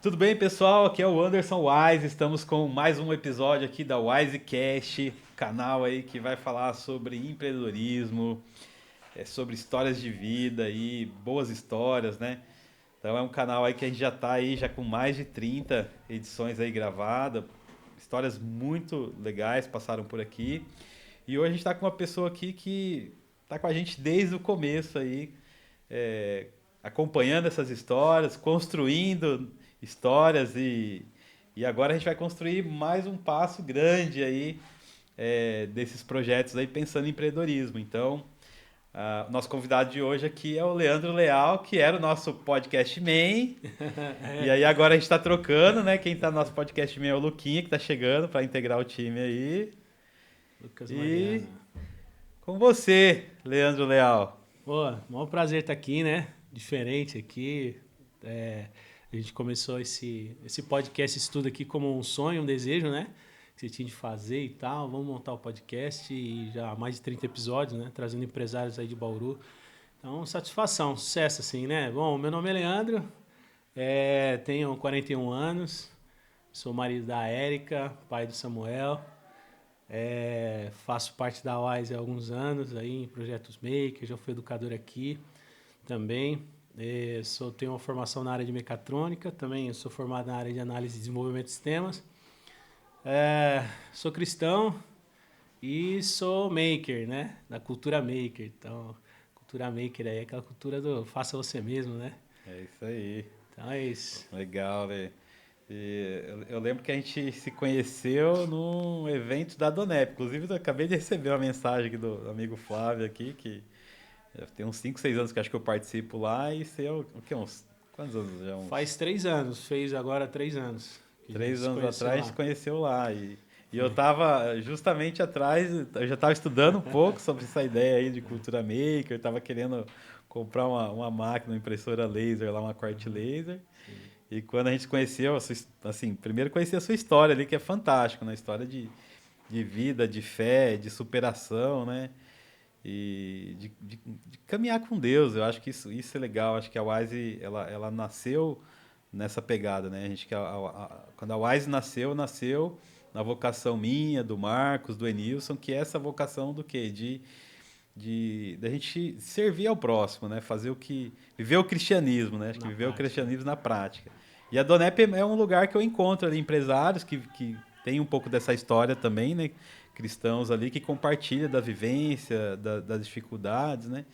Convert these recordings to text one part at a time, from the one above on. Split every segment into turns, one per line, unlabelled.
Tudo bem, pessoal? Aqui é o Anderson Wise. Estamos com mais um episódio aqui da Wisecast, canal aí que vai falar sobre empreendedorismo, sobre histórias de vida e boas histórias, né? Então é um canal aí que a gente já está aí já com mais de 30 edições aí gravadas. Histórias muito legais passaram por aqui. E hoje a gente está com uma pessoa aqui que está com a gente desde o começo aí, é, acompanhando essas histórias, construindo histórias e agora a gente vai construir mais um passo grande aí desses projetos aí pensando em empreendedorismo. Então, o nosso convidado de hoje aqui é o Leandro Leal, que era o nosso podcast man. E
É,
aí agora a gente está trocando, né? Quem está no nosso podcast man é o Luquinha, que está chegando para integrar o time aí.
Lucas
E
Mariano.
com você, Leandro Leal.
Pô, maior prazer estar aqui, né? Diferente aqui. É, a gente começou esse podcast, esse estudo aqui como um sonho, um desejo, né? Que você tinha de fazer e tal. Vamos montar o podcast e já há mais de 30 episódios, né? Trazendo empresários aí de Bauru. Então, satisfação, sucesso, assim, né? Bom, meu nome é Leandro, tenho 41 anos, sou marido da Érica, pai do Samuel. Faço parte da Wise há alguns anos, aí, em projetos Maker, já fui educador aqui também. Tenho uma formação na área de mecatrônica, também sou formado na área de análise e desenvolvimento de sistemas. Sou cristão e sou maker, né? Da cultura maker. Então, cultura maker aí é aquela cultura do faça você mesmo, né?
É isso aí.
Então é isso.
Legal, né? Eu lembro que a gente se conheceu num evento da Donep. Inclusive, eu acabei de receber uma mensagem aqui do amigo Flávio aqui, que tem uns 5, 6 anos que acho que eu participo lá e sei o que, uns. Quantos anos já?
Faz 3 anos, fez agora 3 anos que a gente
Três
se
anos
conheceu
atrás a gente se
lá.
conheceu lá. E eu
Foi.
tava justamente atrás, eu já estava estudando um pouco sobre essa ideia aí de cultura maker, eu tava querendo comprar uma máquina, uma impressora laser lá, uma corte laser.
Sim.
E quando a gente se conheceu, assim, primeiro conheci a sua história ali, que é fantástico, né? História de vida, de fé, de superação, né? E de caminhar com Deus. Eu acho que isso é legal. Acho que a Wise, ela nasceu nessa pegada, né? A gente, quando a Wise nasceu, nasceu na vocação minha, do Marcos, do Enilson, que é essa vocação do quê? Da gente servir ao próximo, né? Fazer o que viver o cristianismo, né? Acho que
Na
viver o
prática, né?
cristianismo na prática. E a Donep é um lugar que eu encontro ali empresários que tem um pouco dessa história também, né? Cristãos ali que compartilham da vivência, das dificuldades, né?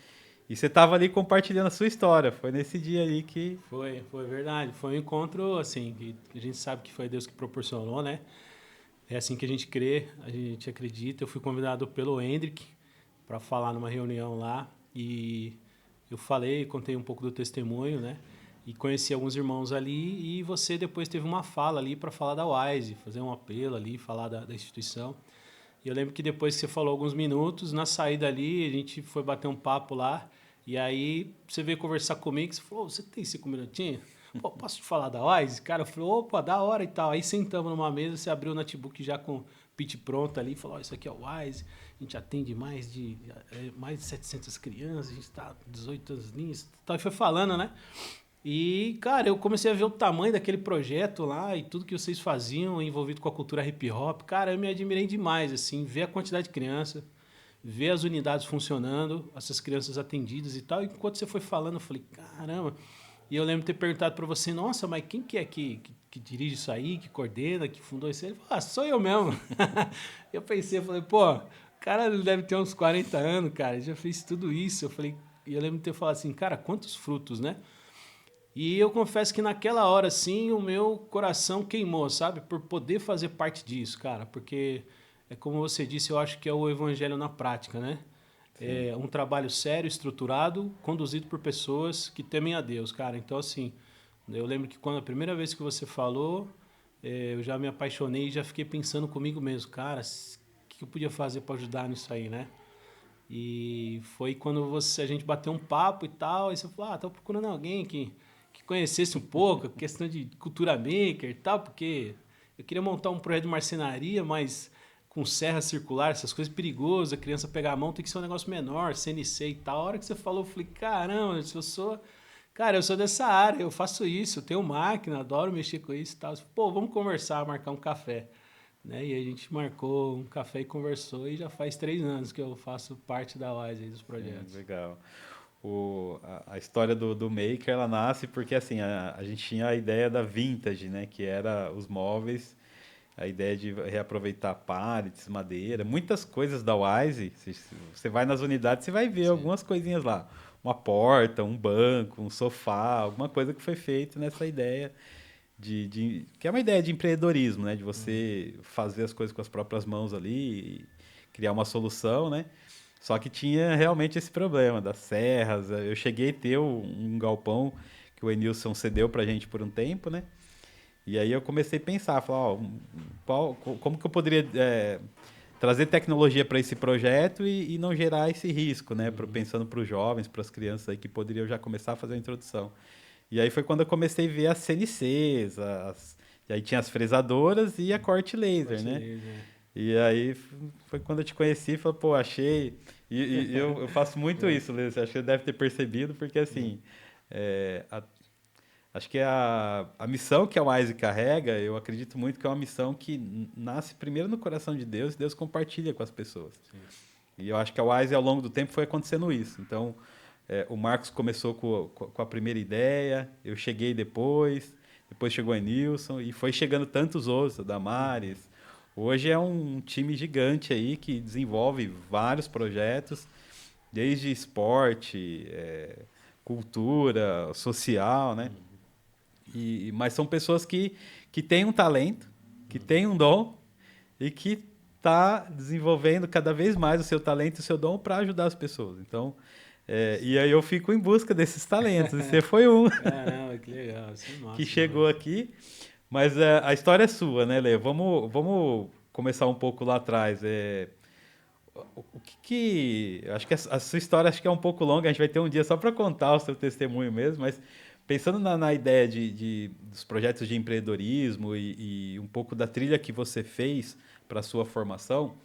E você estava ali compartilhando a sua história. Foi nesse dia aí que
Foi verdade. Foi um encontro, assim, que a gente sabe que foi Deus que proporcionou, né? É assim que a gente crê, a gente acredita. Eu fui convidado pelo Hendrick para falar numa reunião lá e eu falei, contei um pouco do testemunho, né? E conheci alguns irmãos ali e você depois teve uma fala ali para falar da Wise, fazer um apelo ali, falar da instituição. E eu lembro que depois que você falou alguns minutos, na saída ali, a gente foi bater um papo lá. E aí você veio conversar comigo, você falou, você tem 5 minutinhos? Pô, posso te falar da Wise? Cara, eu falei, opa, da hora e tal. Aí sentamos numa mesa, você abriu o notebook já com o pitch pronto ali, falou, isso aqui é o Wise, a gente atende mais de 700 crianças, a gente está 18 anos nisso. E foi falando, né? E, cara, eu comecei a ver o tamanho daquele projeto lá e tudo que vocês faziam envolvido com a cultura hip hop. Cara, eu me admirei demais, assim, ver a quantidade de criança, ver as unidades funcionando, essas crianças atendidas e tal. E enquanto você foi falando, eu falei, caramba. E eu lembro de ter perguntado para você, nossa, mas quem que é que dirige isso aí, que coordena, que fundou isso aí? Ele falou, ah, sou eu mesmo. Eu pensei, eu falei, pô, o cara deve ter uns 40 anos, cara, ele já fez tudo isso. Eu falei, e eu lembro de ter falado assim, cara, quantos frutos, né? E eu confesso que naquela hora, sim, o meu coração queimou, sabe? Por poder fazer parte disso, cara. Porque, é como você disse, eu acho que é o evangelho na prática, né?
sim.
É um trabalho sério, estruturado, conduzido por pessoas que temem a Deus, cara. Então, assim, eu lembro que quando a primeira vez que você falou, eu já me apaixonei e já fiquei pensando comigo mesmo, cara, o que eu podia fazer para ajudar nisso aí, né? E foi quando a gente bateu um papo e tal, e você falou, tô procurando alguém que conhecesse um pouco a questão de cultura maker e tal, porque eu queria montar um projeto de marcenaria, mas com serra circular, essas coisas perigosas, a criança pegar a mão, tem que ser um negócio menor, CNC e tal. A hora que você falou, eu falei, caramba, se eu sou Cara, eu sou dessa área, eu faço isso, eu tenho máquina, adoro mexer com isso e tal. Pô, vamos conversar, marcar um café. Né? E a gente marcou um café e conversou, e já faz 3 anos que eu faço parte da Wise aí dos projetos.
Legal. A história do Maker, ela nasce porque assim, a gente tinha a ideia da vintage, né? Que era os móveis, a ideia de reaproveitar pallets, madeira, muitas coisas da Wise. Se você vai nas unidades, você vai ver
Sim.
algumas coisinhas lá. Uma porta, um banco, um sofá, alguma coisa que foi feito nessa ideia que é uma ideia de empreendedorismo, né? De
Uhum.
você fazer as coisas com as próprias mãos ali e criar uma solução, né? Só que tinha realmente esse problema das serras. Eu cheguei a ter um galpão que o Enilson cedeu pra gente por um tempo, né? E aí eu comecei a pensar, falar, ó, como que eu poderia trazer tecnologia para esse projeto e não gerar esse risco, né?
Uhum.
Pensando para os jovens, para as crianças aí que poderiam já começar a fazer a introdução. E aí foi quando eu comecei a ver as CNCs, e aí tinha as fresadoras e a corte laser, né?
Cortileza, né?
E aí foi quando eu te conheci e falei, pô, achei. E eu faço muito
É.
isso, Lê. Você acha que você deve ter percebido, porque
Uhum.
assim, é, a- acho que a missão que a Wise carrega, eu acredito muito que é uma missão que nasce primeiro no coração de Deus e Deus compartilha com as pessoas.
Sim.
E eu acho que a Wise, ao longo do tempo, foi acontecendo isso. Então, o Marcos começou com a primeira ideia, eu cheguei depois chegou o Enilson, e foi chegando tantos outros, a
Uhum.
Damares. Hoje é um time gigante aí que desenvolve vários projetos, desde esporte, cultura, social, né?
Uhum.
Mas são pessoas que têm um talento, que
Uhum.
têm um dom e que está desenvolvendo cada vez mais o seu talento e o seu dom para ajudar as pessoas. Então, e aí eu fico em busca desses talentos. E você foi um
Caramba, que legal, isso é
que
massa
chegou
demais.
aqui, mas a história é sua, né, Lê? Vamos começar um pouco lá atrás. Acho que a sua história acho que é um pouco longa, a gente vai ter um dia só para contar o seu testemunho mesmo, mas pensando na ideia dos projetos de empreendedorismo e um pouco da trilha que você fez para a sua formação,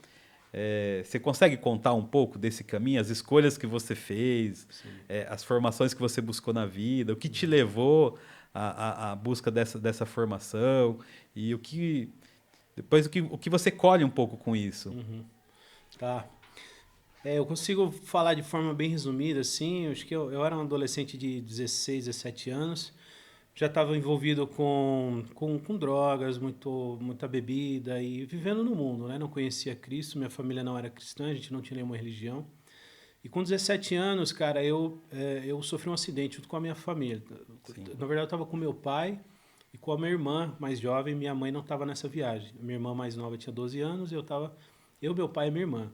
você consegue contar um pouco desse caminho, as escolhas que você fez,
Sim.
as formações que você buscou na vida, o que te
Uhum.
levou à busca dessa formação e depois o que você colhe um pouco com isso?
Uhum. Tá. Eu consigo falar de forma bem resumida, assim. Eu acho que eu era um adolescente de 16, 17 anos. Já estava envolvido com drogas, muita bebida e vivendo no mundo, né? Não conhecia Cristo, minha família não era cristã, a gente não tinha nenhuma religião. E com 17 anos, cara, eu sofri um acidente junto com a minha família.
Sim,
Na verdade, eu estava com meu pai e com a minha irmã mais jovem. Minha mãe não estava nessa viagem. A minha irmã mais nova tinha 12 anos e eu, meu pai e minha irmã.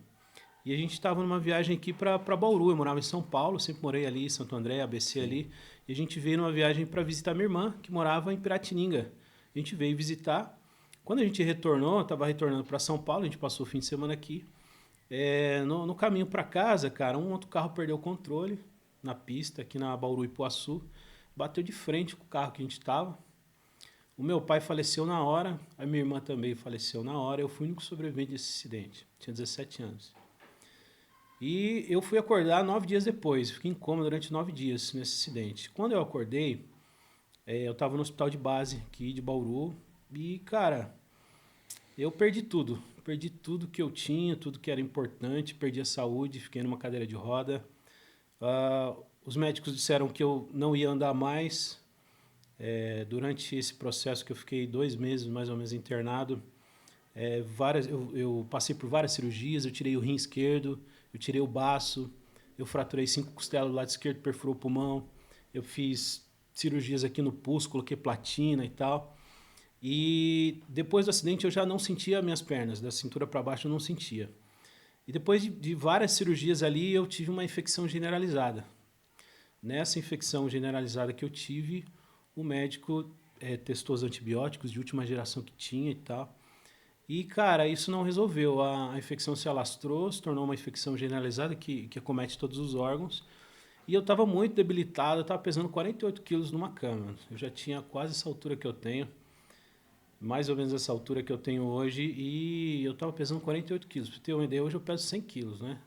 E a gente estava numa viagem aqui para Bauru. Eu morava em São Paulo, sempre morei ali, Santo André, ABC
sim.
ali. E a gente veio numa viagem para visitar minha irmã, que morava em Piratininga. A gente veio visitar. Quando a gente retornou, estava retornando para São Paulo, a gente passou o fim de semana aqui. No caminho para casa, cara, um outro carro perdeu o controle na pista, aqui na Bauru Ipuaçu. Bateu de frente com o carro que a gente estava. O meu pai faleceu na hora, a minha irmã também faleceu na hora. Eu fui o único sobrevivente desse acidente. Tinha 17 anos. E eu fui acordar 9 dias depois. Fiquei em coma durante 9 dias nesse acidente. Quando eu acordei, eu estava no hospital de base aqui de Bauru. E, cara, eu perdi tudo. Perdi tudo que eu tinha, tudo que era importante. Perdi a saúde, fiquei numa cadeira de roda. Ah, os médicos disseram que eu não ia andar mais. Durante esse processo que eu fiquei 2 meses mais ou menos internado, eu passei por várias cirurgias. Eu tirei o rim esquerdo, eu tirei o baço, eu fraturei 5 costelas do lado esquerdo, perfurou o pulmão. Eu fiz cirurgias aqui no pulso, coloquei platina e tal. E depois do acidente eu já não sentia minhas pernas, da cintura para baixo eu não sentia. E depois de várias cirurgias ali, eu tive uma infecção generalizada. Nessa infecção generalizada que eu tive, o médico testou os antibióticos de última geração que tinha e tal. E, cara, isso não resolveu. A infecção se alastrou, se tornou uma infecção generalizada que acomete todos os órgãos. E eu estava muito debilitado, eu estava pesando 48 quilos numa cama. Eu já tinha quase essa altura que eu tenho, mais ou menos essa altura que eu tenho hoje, e eu estava pesando 48 quilos. Pra você ter uma ideia, hoje eu peso 100 quilos, né?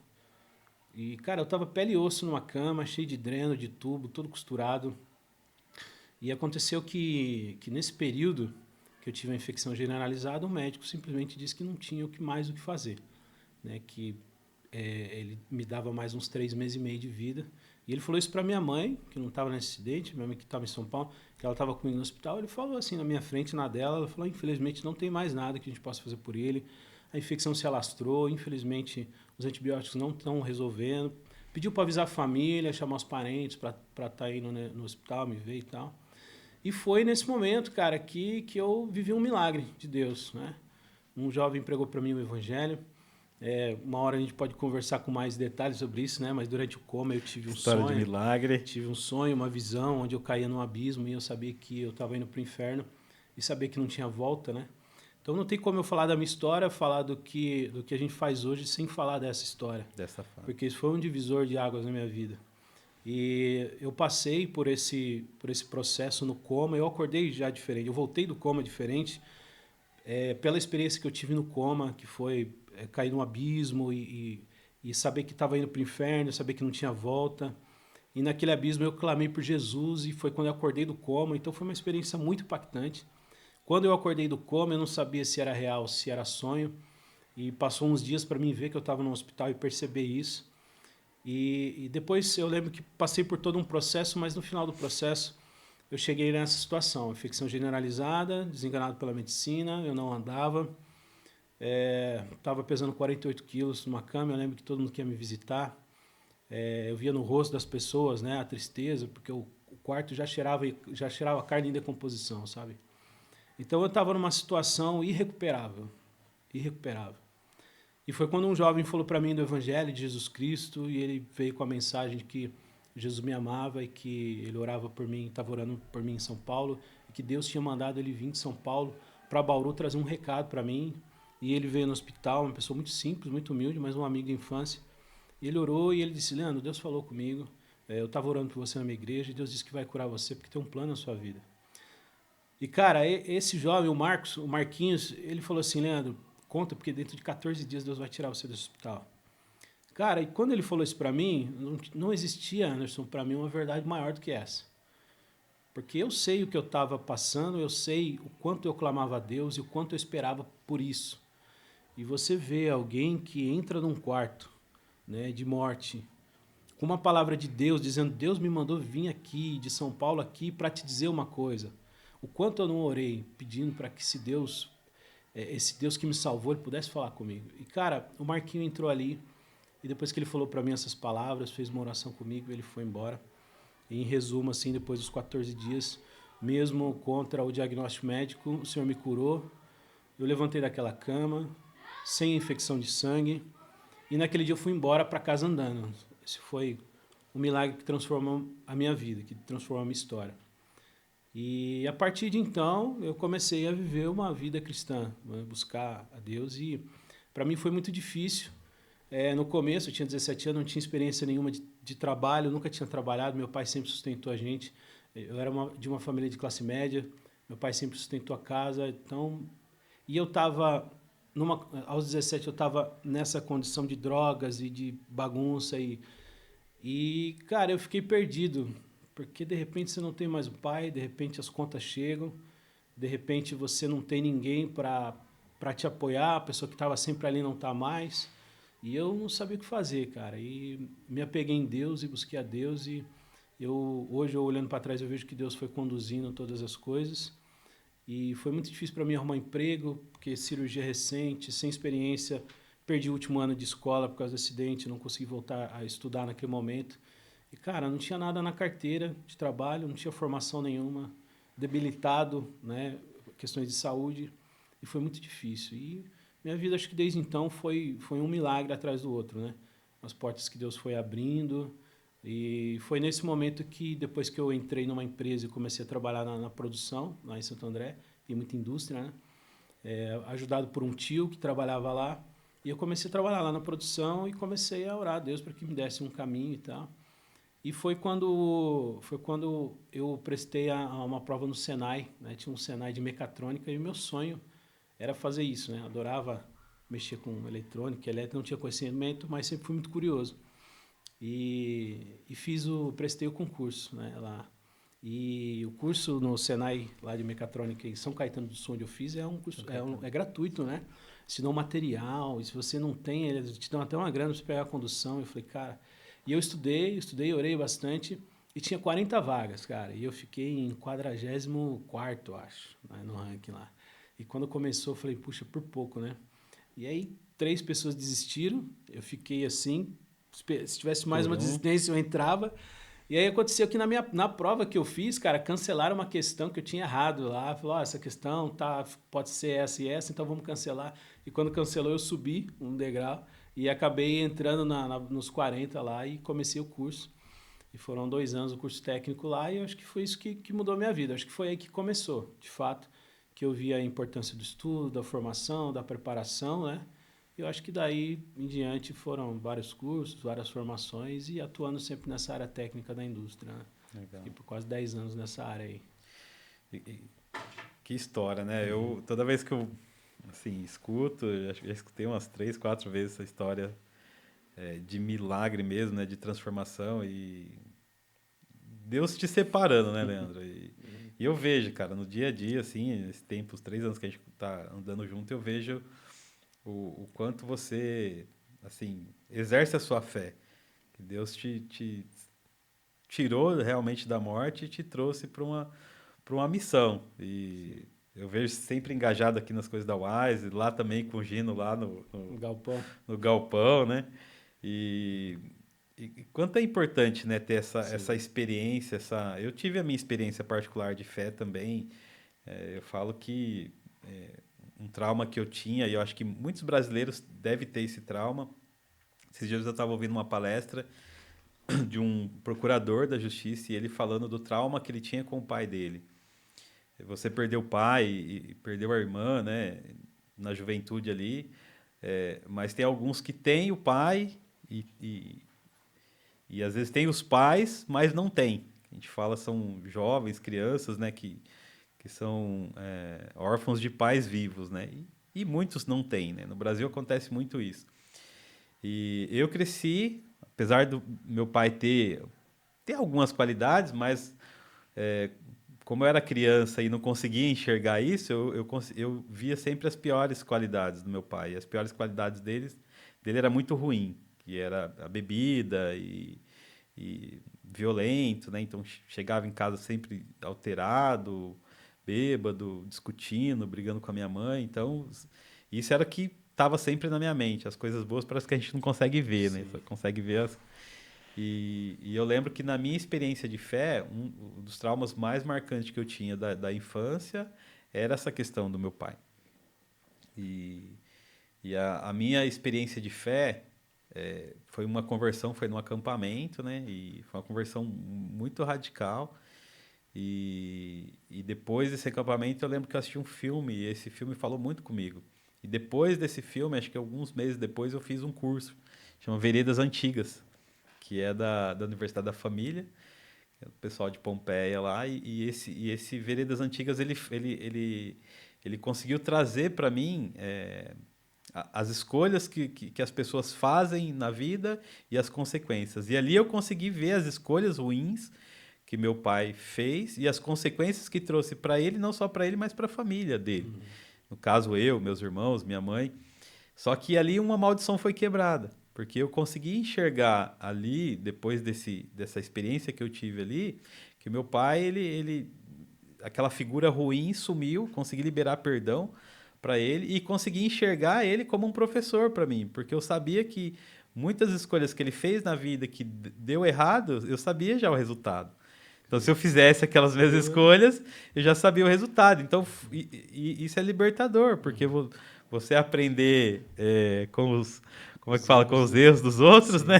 E, cara, eu tava pele e osso numa cama, cheio de dreno, de tubo, todo costurado. E aconteceu que nesse período que eu tive a infecção generalizada, o médico simplesmente disse que não tinha mais o que fazer, né? Que ele me dava mais uns 3 meses e meio de vida. E ele falou isso para minha mãe, que não estava nesse acidente, minha mãe que estava em São Paulo, que ela estava comigo no hospital. Ele falou assim na minha frente, na dela, ela falou: infelizmente não tem mais nada que a gente possa fazer por ele. A infecção se alastrou, infelizmente os antibióticos não estão resolvendo. Pediu para avisar a família, chamar os parentes para estar indo, né, no hospital, me ver e tal. E foi nesse momento, cara, que eu vivi um milagre de Deus, né? Um jovem pregou para mim o evangelho. Uma hora a gente pode conversar com mais detalhes sobre isso, né? Mas durante o coma eu tive um
História
sonho.
de milagre.
Tive um sonho, uma visão, onde eu caía num abismo e eu sabia que eu estava indo para o inferno e sabia que não tinha volta, né? Então não tem como eu falar da minha história, falar do que a gente faz hoje sem falar dessa história.
Dessa forma.
Porque isso foi um divisor de águas na minha vida. E eu passei por esse processo no coma, eu acordei já diferente, eu voltei do coma diferente, pela experiência que eu tive no coma, que foi cair num abismo e saber que estava indo para o inferno, saber que não tinha volta. E naquele abismo eu clamei por Jesus e foi quando eu acordei do coma, então foi uma experiência muito impactante. Quando eu acordei do coma, eu não sabia se era real, se era sonho, e passou uns dias para mim ver que eu estava no hospital e perceber isso. E depois eu lembro que passei por todo um processo, mas no final do processo eu cheguei nessa situação, infecção generalizada, desenganado pela medicina, eu não andava, estava pesando 48 quilos numa cama, eu lembro que todo mundo queria me visitar, eu via no rosto das pessoas, né, a tristeza, porque o quarto já cheirava carne em decomposição, sabe? Então eu estava numa situação irrecuperável, irrecuperável. E foi quando um jovem falou para mim do Evangelho de Jesus Cristo e ele veio com a mensagem de que Jesus me amava e que ele orava por mim, estava orando por mim em São Paulo, e que Deus tinha mandado ele vir de São Paulo para Bauru trazer um recado para mim. E ele veio no hospital, uma pessoa muito simples, muito humilde, mas um amigo de infância. E ele orou e ele disse: Leandro, Deus falou comigo, eu estava orando por você na minha igreja e Deus disse que vai curar você porque tem um plano na sua vida. E, cara, esse jovem, o Marquinhos, ele falou assim: Leandro, conta, porque dentro de 14 dias Deus vai tirar você do hospital. Cara, e quando ele falou isso para mim, não existia, Anderson, para mim uma verdade maior do que essa. Porque eu sei o que eu estava passando, eu sei o quanto eu clamava a Deus e o quanto eu esperava por isso. E você vê alguém que entra num quarto, né, de morte, com uma palavra de Deus, dizendo: Deus me mandou vir aqui, de São Paulo aqui, para te dizer uma coisa. O quanto eu não orei, pedindo para que esse Deus que me salvou, ele pudesse falar comigo. E, cara, o Marquinho entrou ali, e depois que ele falou para mim essas palavras, fez uma oração comigo, ele foi embora. E, em resumo, assim, depois dos 14 dias, mesmo contra o diagnóstico médico, o Senhor me curou. Eu levantei daquela cama, sem infecção de sangue, e naquele dia eu fui embora para casa andando. Esse foi um milagre que transformou a minha vida, que transformou a minha história. E a partir de então, eu comecei a viver uma vida cristã, né, buscar a Deus. E para mim foi muito difícil. No começo, eu tinha 17 anos, não tinha experiência nenhuma de trabalho, nunca tinha trabalhado. Meu pai sempre sustentou a gente. Eu era de uma família de classe média, meu pai sempre sustentou a casa. Então, e eu estava, aos 17, eu estava nessa condição de drogas e de bagunça. E, cara, eu fiquei perdido. Porque de repente você não tem mais o pai, de repente as contas chegam, de repente você não tem ninguém para te apoiar, a pessoa que estava sempre ali não está mais. E eu não sabia o que fazer, cara. E me apeguei em Deus e busquei a Deus. E hoje, olhando para trás, eu vejo que Deus foi conduzindo todas as coisas. E foi muito difícil para mim arrumar emprego, porque cirurgia recente, sem experiência, perdi o último ano de escola por causa do acidente, não consegui voltar a estudar naquele momento. E, cara, não tinha nada na carteira de trabalho, não tinha formação nenhuma, debilitado, né, questões de saúde, e foi muito difícil. E minha vida, acho que desde então, foi um milagre atrás do outro, né? As portas que Deus foi abrindo, e foi nesse momento que, depois que eu entrei numa empresa e comecei a trabalhar na produção, lá em Santo André, tem muita indústria, né? Ajudado por um tio que trabalhava lá, e eu comecei a trabalhar lá na produção e comecei a orar a Deus para que me desse um caminho e tal. E foi quando eu prestei a uma prova no Senai, né? Tinha um Senai de mecatrônica e o meu sonho era fazer isso, né? Adorava mexer com eletrônica, elétrica, não tinha conhecimento, mas sempre fui muito curioso. E prestei o concurso, né, lá. E o curso no Senai, lá de mecatrônica em São Caetano do Sul, onde eu fiz, é um curso, é gratuito, né? Eles te dão material, e se você não tem, eles te dão até uma grana para você pegar a condução. Eu falei, cara... E eu estudei, orei bastante, e tinha 40 vagas, cara. E eu fiquei em 44º, acho, né, no ranking lá. E quando começou, eu falei, puxa, por pouco, né? E aí, 3 pessoas desistiram, eu fiquei assim, se tivesse mais
Por
uma
um.
desistência, eu entrava. E aí aconteceu que na prova que eu fiz, cara, cancelaram uma questão que eu tinha errado lá. Falou, essa questão tá, pode ser essa e essa, então vamos cancelar. E quando cancelou, eu subi um degrau e acabei entrando nos 40 lá e comecei o curso. E foram 2 anos o curso técnico lá e eu acho que foi isso que mudou a minha vida. Acho que foi aí que começou, de fato, que eu vi a importância do estudo, da formação, da preparação, né? Eu acho que daí em diante foram vários cursos, várias formações e atuando sempre nessa área técnica da indústria, né?
Legal.
Fiquei por quase 10 anos nessa área aí.
Que história, né? Eu, toda vez que eu, assim, escuto, eu acho que já escutei umas 3, 4 vezes essa história de milagre mesmo, né? De transformação e Deus te separando, né, Leandro? E eu vejo, cara, no dia a dia, assim, nesse tempo, os 3 anos que a gente tá andando junto, eu vejo o quanto você, assim, exerce a sua fé. Que Deus te tirou realmente da morte e te trouxe para uma missão. E eu vejo sempre engajado aqui nas coisas da Wise, lá também com o Gino, lá
O galpão.
no galpão, né? E, e quanto é importante, né, ter essa
Sim.
experiência, eu tive a minha experiência particular de fé também. Eu falo que um trauma que eu tinha, e eu acho que muitos brasileiros devem ter esse trauma. Esses dias eu estava ouvindo uma palestra de um procurador da justiça e ele falando do trauma que ele tinha com o pai dele. Você perdeu o pai e perdeu a irmã, né, na juventude ali, mas tem alguns que têm o pai e às vezes tem os pais, mas não tem. A gente fala são jovens, crianças, né, que são órfãos de pais vivos, né, e muitos não têm, né. No Brasil acontece muito isso. E eu cresci, apesar do meu pai ter algumas qualidades, mas como eu era criança e não conseguia enxergar isso, eu via sempre as piores qualidades do meu pai. E as piores qualidades dele era muito ruim, que era a bebida e violento, né? Então chegava em casa sempre alterado, bêbado, discutindo, brigando com a minha mãe. Então isso era o que estava sempre na minha mente. As coisas boas parece que a gente não consegue ver, né? Só
Sim.
consegue ver e eu lembro que na minha experiência de fé, um dos traumas mais marcantes que eu tinha da infância era essa questão do meu pai. E, e a minha experiência de fé foi uma conversão, foi num acampamento, né? E foi uma conversão muito radical. E depois desse acampamento eu lembro que eu assisti um filme e esse filme falou muito comigo. E depois desse filme, acho que alguns meses depois, eu fiz um curso, chama Veredas Antigas, que é da Universidade da Família, que é o pessoal de Pompeia lá, e esse Veredas Antigas, ele conseguiu trazer para mim as escolhas que as pessoas fazem na vida e as consequências. E ali eu consegui ver as escolhas ruins que meu pai fez e as consequências que trouxe para ele, não só para ele, mas para a família dele. No caso, eu, meus irmãos, minha mãe. Só que ali uma maldição foi quebrada, porque eu consegui enxergar ali, depois dessa experiência que eu tive ali, que meu pai, aquela figura ruim sumiu, consegui liberar perdão para ele e consegui enxergar ele como um professor para mim, porque eu sabia que muitas escolhas que ele fez na vida que deu errado, eu sabia já o resultado. Então, se eu fizesse aquelas mesmas escolhas, eu já sabia o resultado. Então, isso é libertador, porque você aprender com como é que
Os
fala, com
erros
os erros dos outros,
Sim.
né?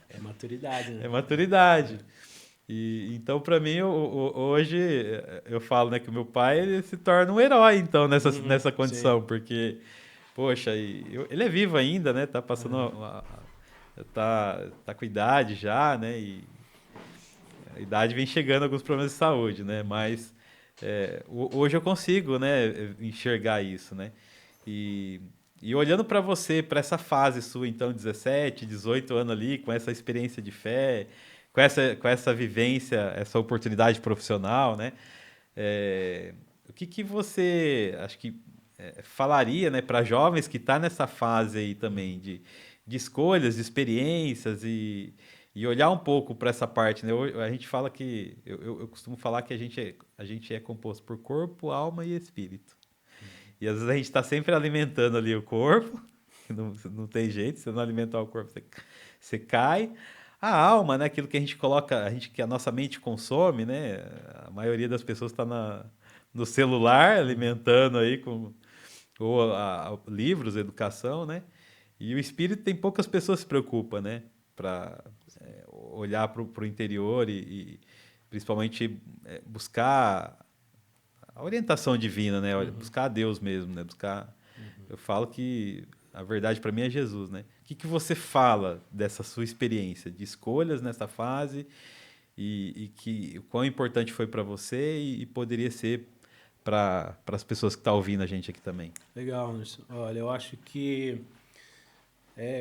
É maturidade,
É
né?
maturidade. E então, para mim, hoje eu falo, né, que o meu pai ele se torna um herói, então, nessa
Sim.
condição, porque, poxa, ele é vivo ainda, né? Tá passando
Aham.
tá com idade já, né? E a idade vem chegando alguns problemas de saúde, né? Mas hoje eu consigo, né, enxergar isso, né? E, e olhando para você, para essa fase sua, então, 17, 18 anos ali, com essa experiência de fé, com com essa vivência, essa oportunidade profissional, né? O que você, acho que falaria, né, para jovens que tá nessa fase aí também de escolhas, de experiências e olhar um pouco para essa parte, né? A gente fala que, eu costumo falar que a gente é composto por corpo, alma e espírito. E às vezes a gente está sempre alimentando ali o corpo, não tem jeito, se você não alimentar o corpo, você cai. A alma, né? Aquilo que a gente coloca, que a nossa mente consome, né? A maioria das pessoas está no celular, alimentando aí ou livros, educação, né? E o espírito tem poucas pessoas que se preocupam, né? Para olhar para o interior e principalmente buscar a orientação divina, né? Buscar a Deus mesmo, né? Eu falo que a verdade para mim é Jesus, né? O que você fala dessa sua experiência de escolhas nessa fase e que o quão importante foi para você e poderia ser para as pessoas que estão ouvindo a gente aqui também?
Legal, Anderson. Olha, eu acho que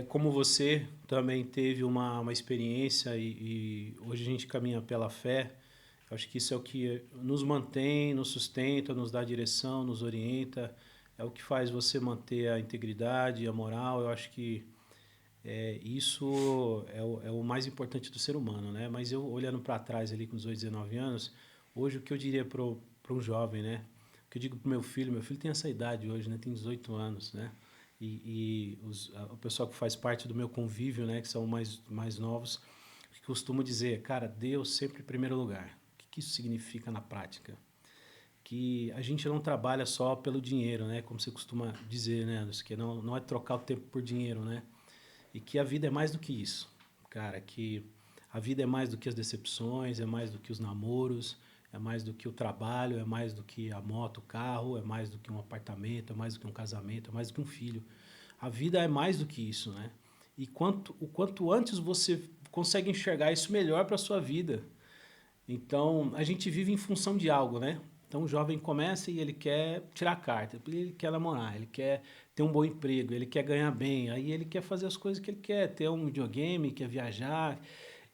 como você também teve uma experiência e hoje a gente caminha pela fé, eu acho que isso é o que nos mantém, nos sustenta, nos dá direção, nos orienta, é o que faz você manter a integridade, a moral. Eu acho que isso é o mais importante do ser humano, né? Mas eu, olhando para trás ali com 18, 19 anos, hoje o que eu diria para um jovem, né? O que eu digo para meu filho tem essa idade hoje, né? Tem 18 anos, né? O pessoal que faz parte do meu convívio, né? Que são mais novos, que costumam dizer, cara, Deus sempre em primeiro lugar. O que isso significa na prática? Que a gente não trabalha só pelo dinheiro, né? Como você costuma dizer, né, Anderson? Que não é trocar o tempo por dinheiro, né? E que a vida é mais do que isso, cara, que a vida é mais do que as decepções, é mais do que os namoros, é mais do que o trabalho, é mais do que a moto, o carro, é mais do que um apartamento, é mais do que um casamento, é mais do que um filho. A vida é mais do que isso, né? E o quanto antes você consegue enxergar isso melhor para a sua vida. Então, a gente vive em função de algo, né? Então, o jovem começa e ele quer tirar a carta, ele quer namorar, ele quer ter um bom emprego, ele quer ganhar bem, aí ele quer fazer as coisas que ele quer, ter um videogame, quer viajar.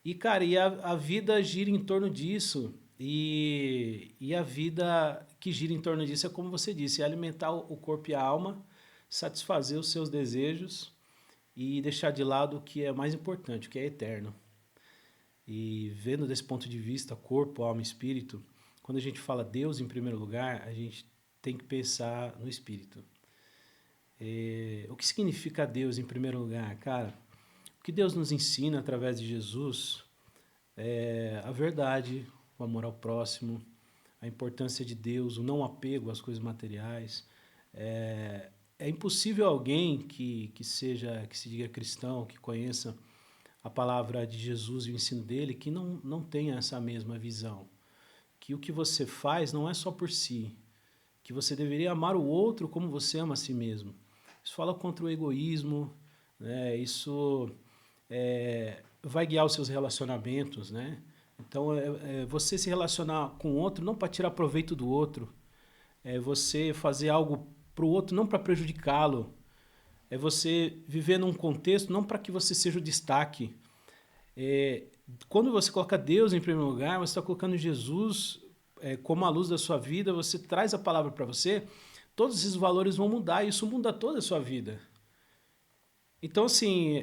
E, cara, a vida gira em torno disso. E a vida que gira em torno disso é como você disse, é alimentar o corpo e a alma, satisfazer os seus desejos e deixar de lado o que é mais importante, o que é eterno. E vendo desse ponto de vista, corpo, alma e espírito, quando a gente fala Deus em primeiro lugar, a gente tem que pensar no espírito. O que significa Deus em primeiro lugar? Cara, o que Deus nos ensina através de Jesus é a verdade, o amor ao próximo, a importância de Deus, o não apego às coisas materiais. É impossível alguém que se diga cristão, que conheça a palavra de Jesus e o ensino dele, que não tenha essa mesma visão. Que o que você faz não é só por si, que você deveria amar o outro como você ama a si mesmo. Isso fala contra o egoísmo, né? Isso vai guiar os seus relacionamentos, né? Então, você se relacionar com o outro não para tirar proveito do outro, é você fazer algo para o outro não para prejudicá-lo, é você viver num contexto não para que você seja o destaque. Quando você coloca Deus em primeiro lugar, você está colocando Jesus como a luz da sua vida, você traz a palavra para você, todos esses valores vão mudar e isso muda toda a sua vida. Então, assim,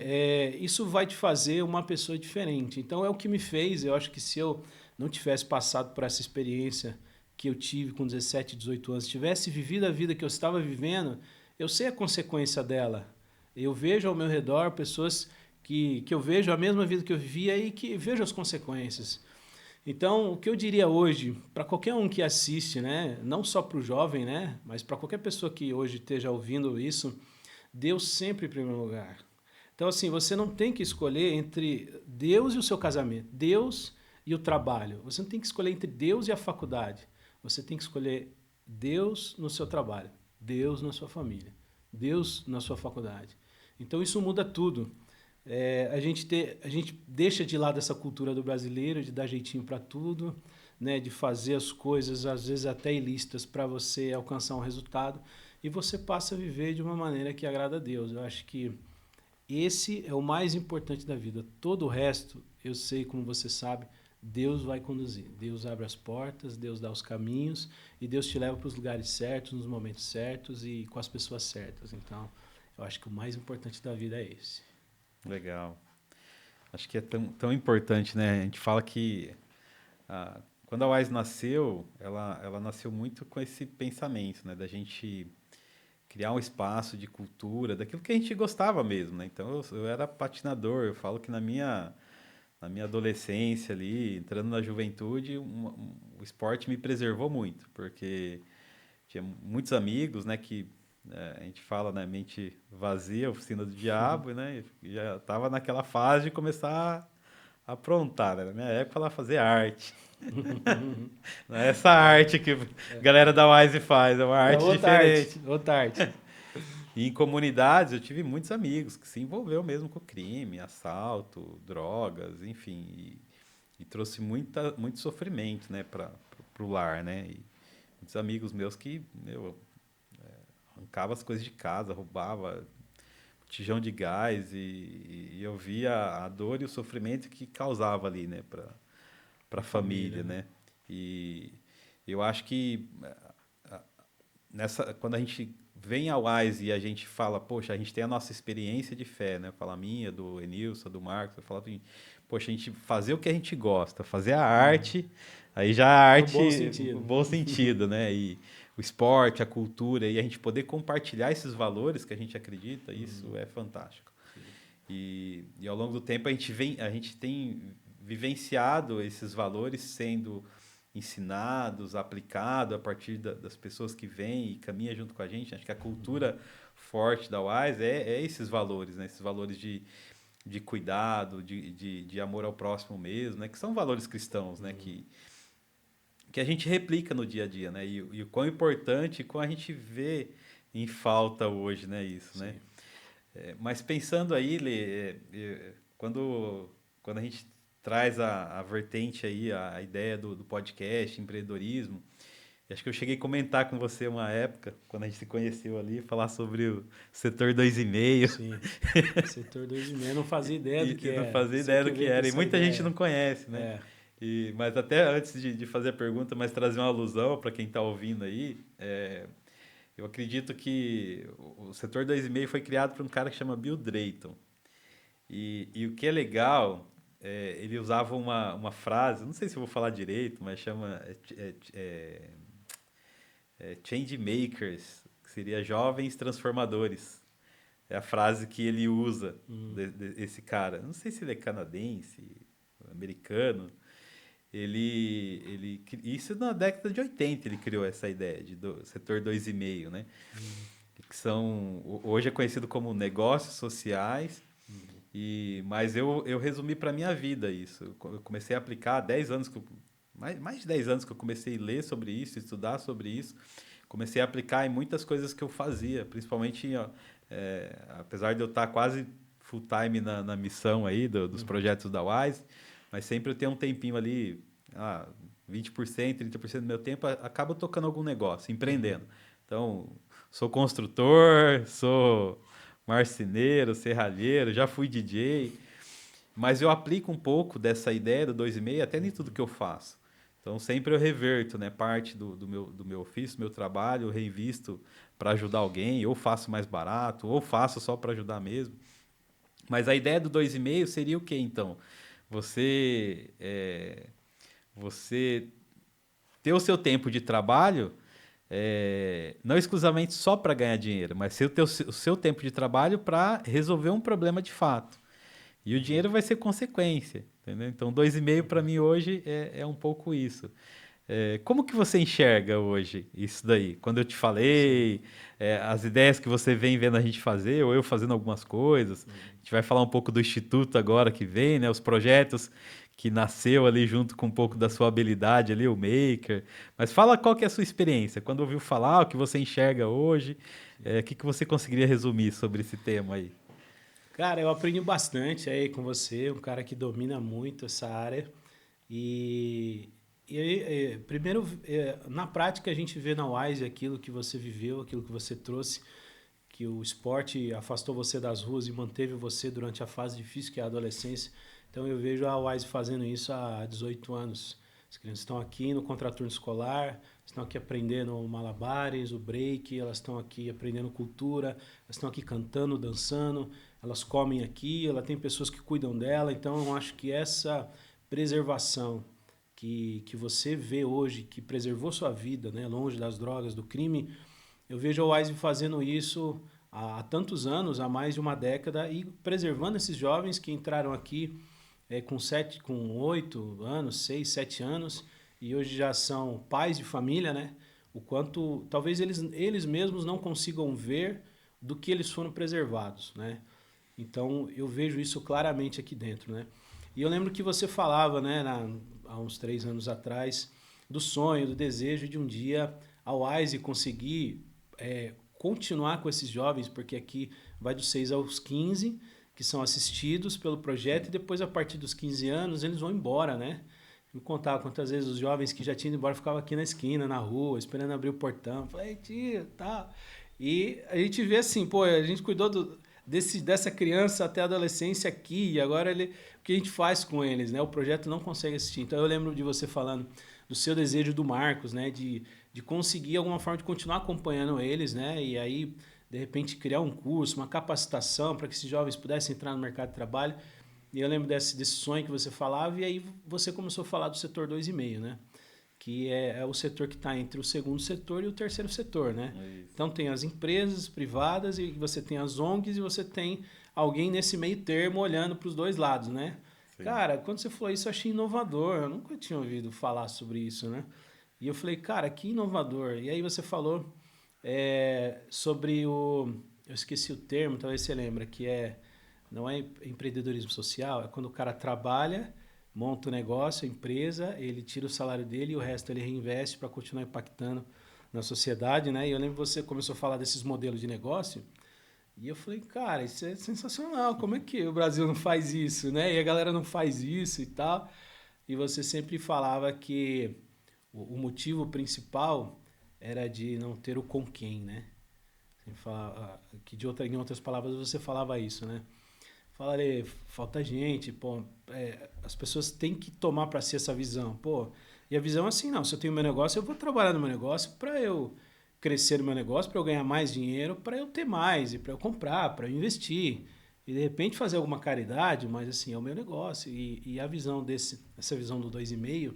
isso vai te fazer uma pessoa diferente. Então, é o que me fez. Eu acho que se eu não tivesse passado por essa experiência que eu tive com 17, 18 anos, tivesse vivido a vida que eu estava vivendo, eu sei a consequência dela. Eu vejo ao meu redor pessoas que eu vejo a mesma vida que eu vivia e que vejo as consequências. Então, o que eu diria hoje, para qualquer um que assiste, né, não só para o jovem, né, mas para qualquer pessoa que hoje esteja ouvindo isso, Deus sempre em primeiro lugar. Então, assim, você não tem que escolher entre Deus e o seu casamento, Deus e o trabalho. Você não tem que escolher entre Deus e a faculdade. Você tem que escolher Deus no seu trabalho, Deus na sua família, Deus na sua faculdade. Então, isso muda tudo. A gente deixa de lado essa cultura do brasileiro de dar jeitinho para tudo, né, de fazer as coisas às vezes até ilícitas para você alcançar um resultado, e você passa a viver de uma maneira que agrada a Deus. Eu acho que esse é o mais importante da vida. Todo o resto, eu sei, como você sabe, Deus vai conduzir. Deus abre as portas, Deus dá os caminhos e Deus te leva para os lugares certos, nos momentos certos e com as pessoas certas. Então, eu acho que o mais importante da vida é esse.
Legal. Acho que é tão importante, né? A gente fala que quando a Wise nasceu, ela nasceu muito com esse pensamento, né? Da gente criar um espaço de cultura, daquilo que a gente gostava mesmo, né? Então, eu era patinador. Eu falo que na minha adolescência ali, entrando na juventude, o esporte me preservou muito, porque tinha muitos amigos, né, que a gente fala, né, mente vazia, oficina do diabo, né, e já estava naquela fase de começar a aprontar, né? Na minha época, ela fazer arte. Não é essa arte que a galera da Wise faz, é uma
É
arte diferente.
outra arte.
E em comunidades, eu tive muitos amigos que se envolveu mesmo com crime, assalto, drogas, enfim, e trouxe muito sofrimento, né, para o lar, né? E muitos amigos meus que, arrancava as coisas de casa, roubava tijão de gás e eu via a dor e o sofrimento que causava ali, né, para a família, né? E eu acho que quando a gente vem ao Wise e a gente fala, poxa, a gente tem a nossa experiência de fé, né? Fala a minha, do Enilson, do Marcos, eu falo assim, poxa, a gente fazer o que a gente gosta, fazer a arte, aí já a
No bom
arte,
sentido.
no bom sentido, né? E o esporte, a cultura, e a gente poder compartilhar esses valores que a gente acredita, isso é fantástico. E ao longo do tempo a gente tem vivenciado esses valores sendo ensinados, aplicados a partir das pessoas que vêm e caminham junto com a gente. Acho que a cultura forte da Wise é esses valores, né? Esses valores de cuidado, de amor ao próximo mesmo, né? Que são valores cristãos, né? Que a gente replica no dia a dia, né? E o quão importante, como a gente vê em falta hoje, né? Isso, né? Mas pensando aí, Lê, quando a gente traz a vertente aí, a ideia do podcast, empreendedorismo, acho que eu cheguei a comentar com você uma época, quando a gente se conheceu ali, falar sobre o setor 2,5.
Sim. Setor 2,5. Eu não fazia ideia do que
E não
era.
fazia
Você
ideia
que
do que
veio com
era. E
essa
muita gente
ideia.
não conhece, né?
É.
Mas até antes de fazer a pergunta, mas trazer uma alusão para quem está ouvindo aí, eu acredito que o setor 2,5 foi criado por um cara que chama Bill Drayton. E o que é legal, ele usava uma frase, não sei se eu vou falar direito, mas chama Change Makers, que seria jovens transformadores. É a frase que ele usa, esse cara. Não sei se ele é canadense, americano. Isso na década de 80 ele criou essa ideia do setor 2,5, né? Que hoje é conhecido como negócios sociais. Mas eu resumi para minha vida isso. Eu comecei a aplicar há 10 anos, mais de 10 anos que eu comecei a ler sobre isso, estudar sobre isso. Comecei a aplicar em muitas coisas que eu fazia, principalmente, apesar de eu estar quase full time na missão aí dos projetos da Wise, mas sempre eu tenho um tempinho ali, 20%, 30% do meu tempo, acabo tocando algum negócio, empreendendo. Então, sou construtor, sou marceneiro, serralheiro, já fui DJ, mas eu aplico um pouco dessa ideia do 2,5 até em tudo que eu faço. Então, sempre eu reverto, né, parte do meu ofício, do meu trabalho, eu reinvisto para ajudar alguém, ou faço mais barato, ou faço só para ajudar mesmo. Mas a ideia do 2,5 seria o quê, então? Você ter o seu tempo de trabalho não exclusivamente só para ganhar dinheiro, mas ter o seu tempo de trabalho para resolver um problema de fato. E o dinheiro vai ser consequência, entendeu? Então, 2,5 para mim hoje é um pouco isso. Como que você enxerga hoje isso daí? Quando eu te falei, as ideias que você vem vendo a gente fazer, ou eu fazendo algumas coisas. A gente vai falar um pouco do Instituto agora que vem, né? Os projetos que nasceu ali junto com um pouco da sua habilidade ali, o Maker. Mas fala qual que é a sua experiência. Quando ouviu falar, o que você enxerga hoje, o que você conseguiria resumir sobre esse tema aí?
Cara, eu aprendi bastante aí com você, um cara que domina muito essa área. Primeiro, na prática, a gente vê na Wise aquilo que você viveu, aquilo que você trouxe, que o esporte afastou você das ruas e manteve você durante a fase difícil que é a adolescência. Então eu vejo a Wise fazendo isso há 18 anos. As crianças estão aqui no contraturno escolar, estão aqui aprendendo malabares, o break, elas estão aqui aprendendo cultura, elas estão aqui cantando, dançando, elas comem aqui, ela tem pessoas que cuidam dela. Então eu acho que essa preservação que você vê hoje, que preservou sua vida, né, longe das drogas, do crime, eu vejo a Wise fazendo isso há tantos anos, há mais de uma década, e preservando esses jovens que entraram aqui com 8 anos, 6, 7 anos, e hoje já são pais de família, né? O quanto talvez eles mesmos não consigam ver do que eles foram preservados, né? Então eu vejo isso claramente aqui dentro, né? E eu lembro que você falava, né, há uns 3 anos atrás, do sonho, do desejo de um dia a Wise conseguir continuar com esses jovens, porque aqui vai dos 6 aos 15, que são assistidos pelo projeto, e depois, a partir dos 15 anos, eles vão embora, né? Me contava quantas vezes os jovens que já tinham ido embora ficavam aqui na esquina, na rua, esperando abrir o portão. Falei, tio, tá. E a gente vê assim, pô, a gente cuidou dessa criança até a adolescência aqui, e agora o que a gente faz com eles, né? O projeto não consegue assistir. Então eu lembro de você falando do seu desejo do Marcos, né? De conseguir alguma forma de continuar acompanhando eles, né? E aí, de repente, criar um curso, uma capacitação para que esses jovens pudessem entrar no mercado de trabalho. E eu lembro desse sonho que você falava, e aí você começou a falar do setor 2,5, né? Que é o setor que está entre o segundo setor e o terceiro setor, né? Então tem as empresas privadas, e você tem as ONGs, e você tem alguém nesse meio termo olhando para os dois lados, né? Sim. Cara, quando você falou isso, eu achei inovador. Eu nunca tinha ouvido falar sobre isso, né? E eu falei, cara, que inovador. E aí você falou sobre eu esqueci o termo, talvez você lembra, que não é empreendedorismo social, é quando o cara trabalha, monta o negócio, a empresa, ele tira o salário dele e o resto ele reinveste para continuar impactando na sociedade, né? E eu lembro que você começou a falar desses modelos de negócio, e eu falei, cara, isso é sensacional, como é que o Brasil não faz isso, né? E a galera não faz isso e tal. E você sempre falava que o motivo principal era de não ter o com quem, né? Que em outras palavras você falava isso, né? Fala ali, falta gente, pô, as pessoas têm que tomar para si essa visão, pô. E a visão é assim, não, se eu tenho meu negócio, eu vou trabalhar no meu negócio para eu crescer no meu negócio, para eu ganhar mais dinheiro, para eu ter mais, e para eu comprar, para eu investir. E de repente fazer alguma caridade, mas assim, é o meu negócio. E a visão essa visão do 2,5,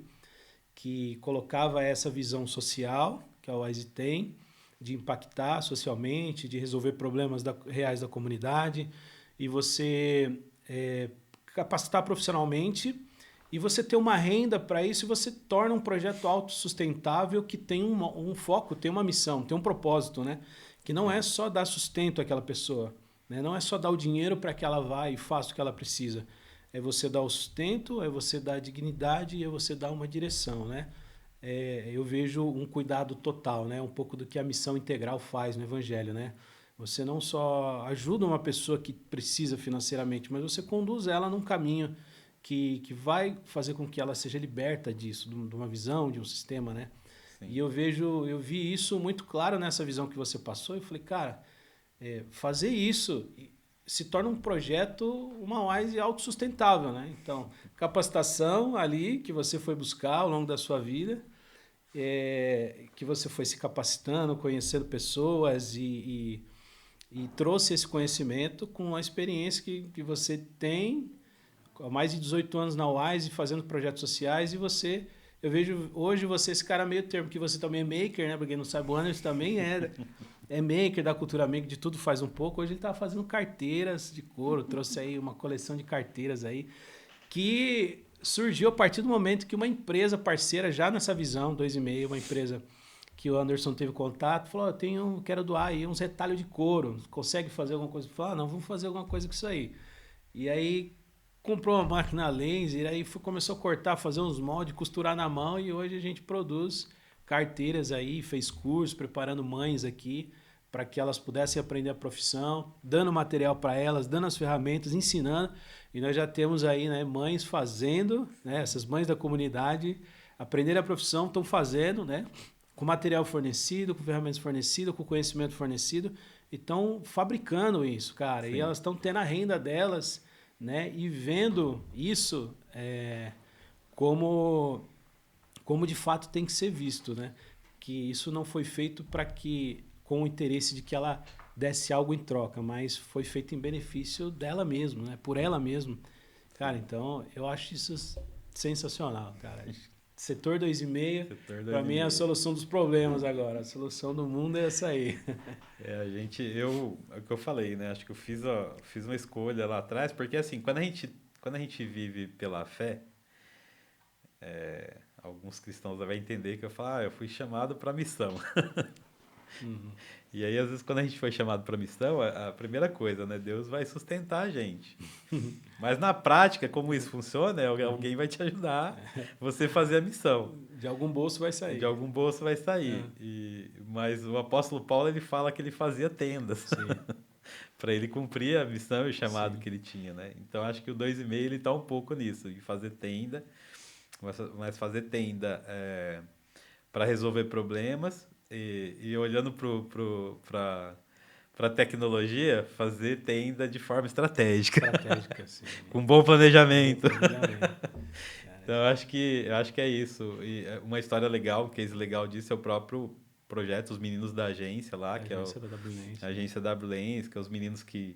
que colocava essa visão social, que a Wise tem, de impactar socialmente, de resolver problemas reais da comunidade, e você capacitar profissionalmente, e você ter uma renda para isso, e você torna um projeto autossustentável que tem um foco, tem uma missão, tem um propósito, né? Que não é só dar sustento àquela pessoa, né? Não é só dar o dinheiro para que ela vá e faça o que ela precisa. É você dar o sustento, é você dar a dignidade, e é você dar uma direção, né? Eu vejo um cuidado total, né? Um pouco do que a missão integral faz no Evangelho, né? Você não só ajuda uma pessoa que precisa financeiramente, mas você conduz ela num caminho que vai fazer com que ela seja liberta disso, de uma visão, de um sistema, né? Sim. E eu vi isso muito claro nessa visão que você passou, e eu falei, cara, fazer isso se torna um projeto, uma Wise autossustentável, né? Então, capacitação ali que você foi buscar ao longo da sua vida, que você foi se capacitando, conhecendo pessoas e trouxe esse conhecimento com a experiência que você tem há mais de 18 anos na Wise, fazendo projetos sociais, e eu vejo hoje você esse cara meio termo, que você também é maker, né? Pra quem não sabe, o Anderson também é maker da cultura maker, de tudo faz um pouco. Hoje ele tá fazendo carteiras de couro, trouxe aí uma coleção de carteiras aí, que surgiu a partir do momento que uma empresa parceira, já nessa visão 2,5, uma empresa que o Anderson teve contato, falou, quero doar aí uns retalhos de couro, consegue fazer alguma coisa? Falou, não, vamos fazer alguma coisa com isso aí. E aí comprou uma máquina laser, aí começou a cortar, fazer uns moldes, costurar na mão, e hoje a gente produz carteiras aí, fez curso, preparando mães aqui, para que elas pudessem aprender a profissão, dando material para elas, dando as ferramentas, ensinando, e nós já temos aí, né, mães fazendo, né, essas mães da comunidade aprenderem a profissão, estão fazendo, né, com material fornecido, com ferramentas fornecidas, com conhecimento fornecido, e estão fabricando isso, cara.
Sim.
E elas estão tendo a renda delas, né? E vendo isso como de fato tem que ser visto, né? Que isso não foi feito para que com o interesse de que ela desse algo em troca, mas foi feito em benefício dela mesma, né? Por ela mesma. Cara, então eu acho isso sensacional, cara. Setor 2,5, para mim é a solução dos problemas agora. A solução do mundo é essa aí.
É o que eu falei, né? Acho que eu fiz uma escolha lá atrás, porque assim, quando a gente vive pela fé, alguns cristãos vão entender que eu falo, eu fui chamado para missão.
Uhum.
E aí, às vezes, quando a gente foi chamado para missão, a primeira coisa, né? Deus vai sustentar a gente. Mas na prática, como isso funciona, alguém vai te ajudar você fazer a missão.
De algum bolso vai sair.
De algum bolso vai sair. Mas o apóstolo Paulo, ele fala que ele fazia tendas para ele cumprir a missão e o chamado que ele tinha, né? Então, acho que o 2,5 ele está um pouco nisso, em fazer tenda, mas fazer tenda para resolver problemas e olhando para a tecnologia, fazer tenda de forma estratégica.
Sim.
Com bom planejamento.
Então,
eu acho que é isso. E uma história legal, um case legal disso é o próprio projeto Os Meninos da Agência lá, que é a agência WLens, que é os meninos que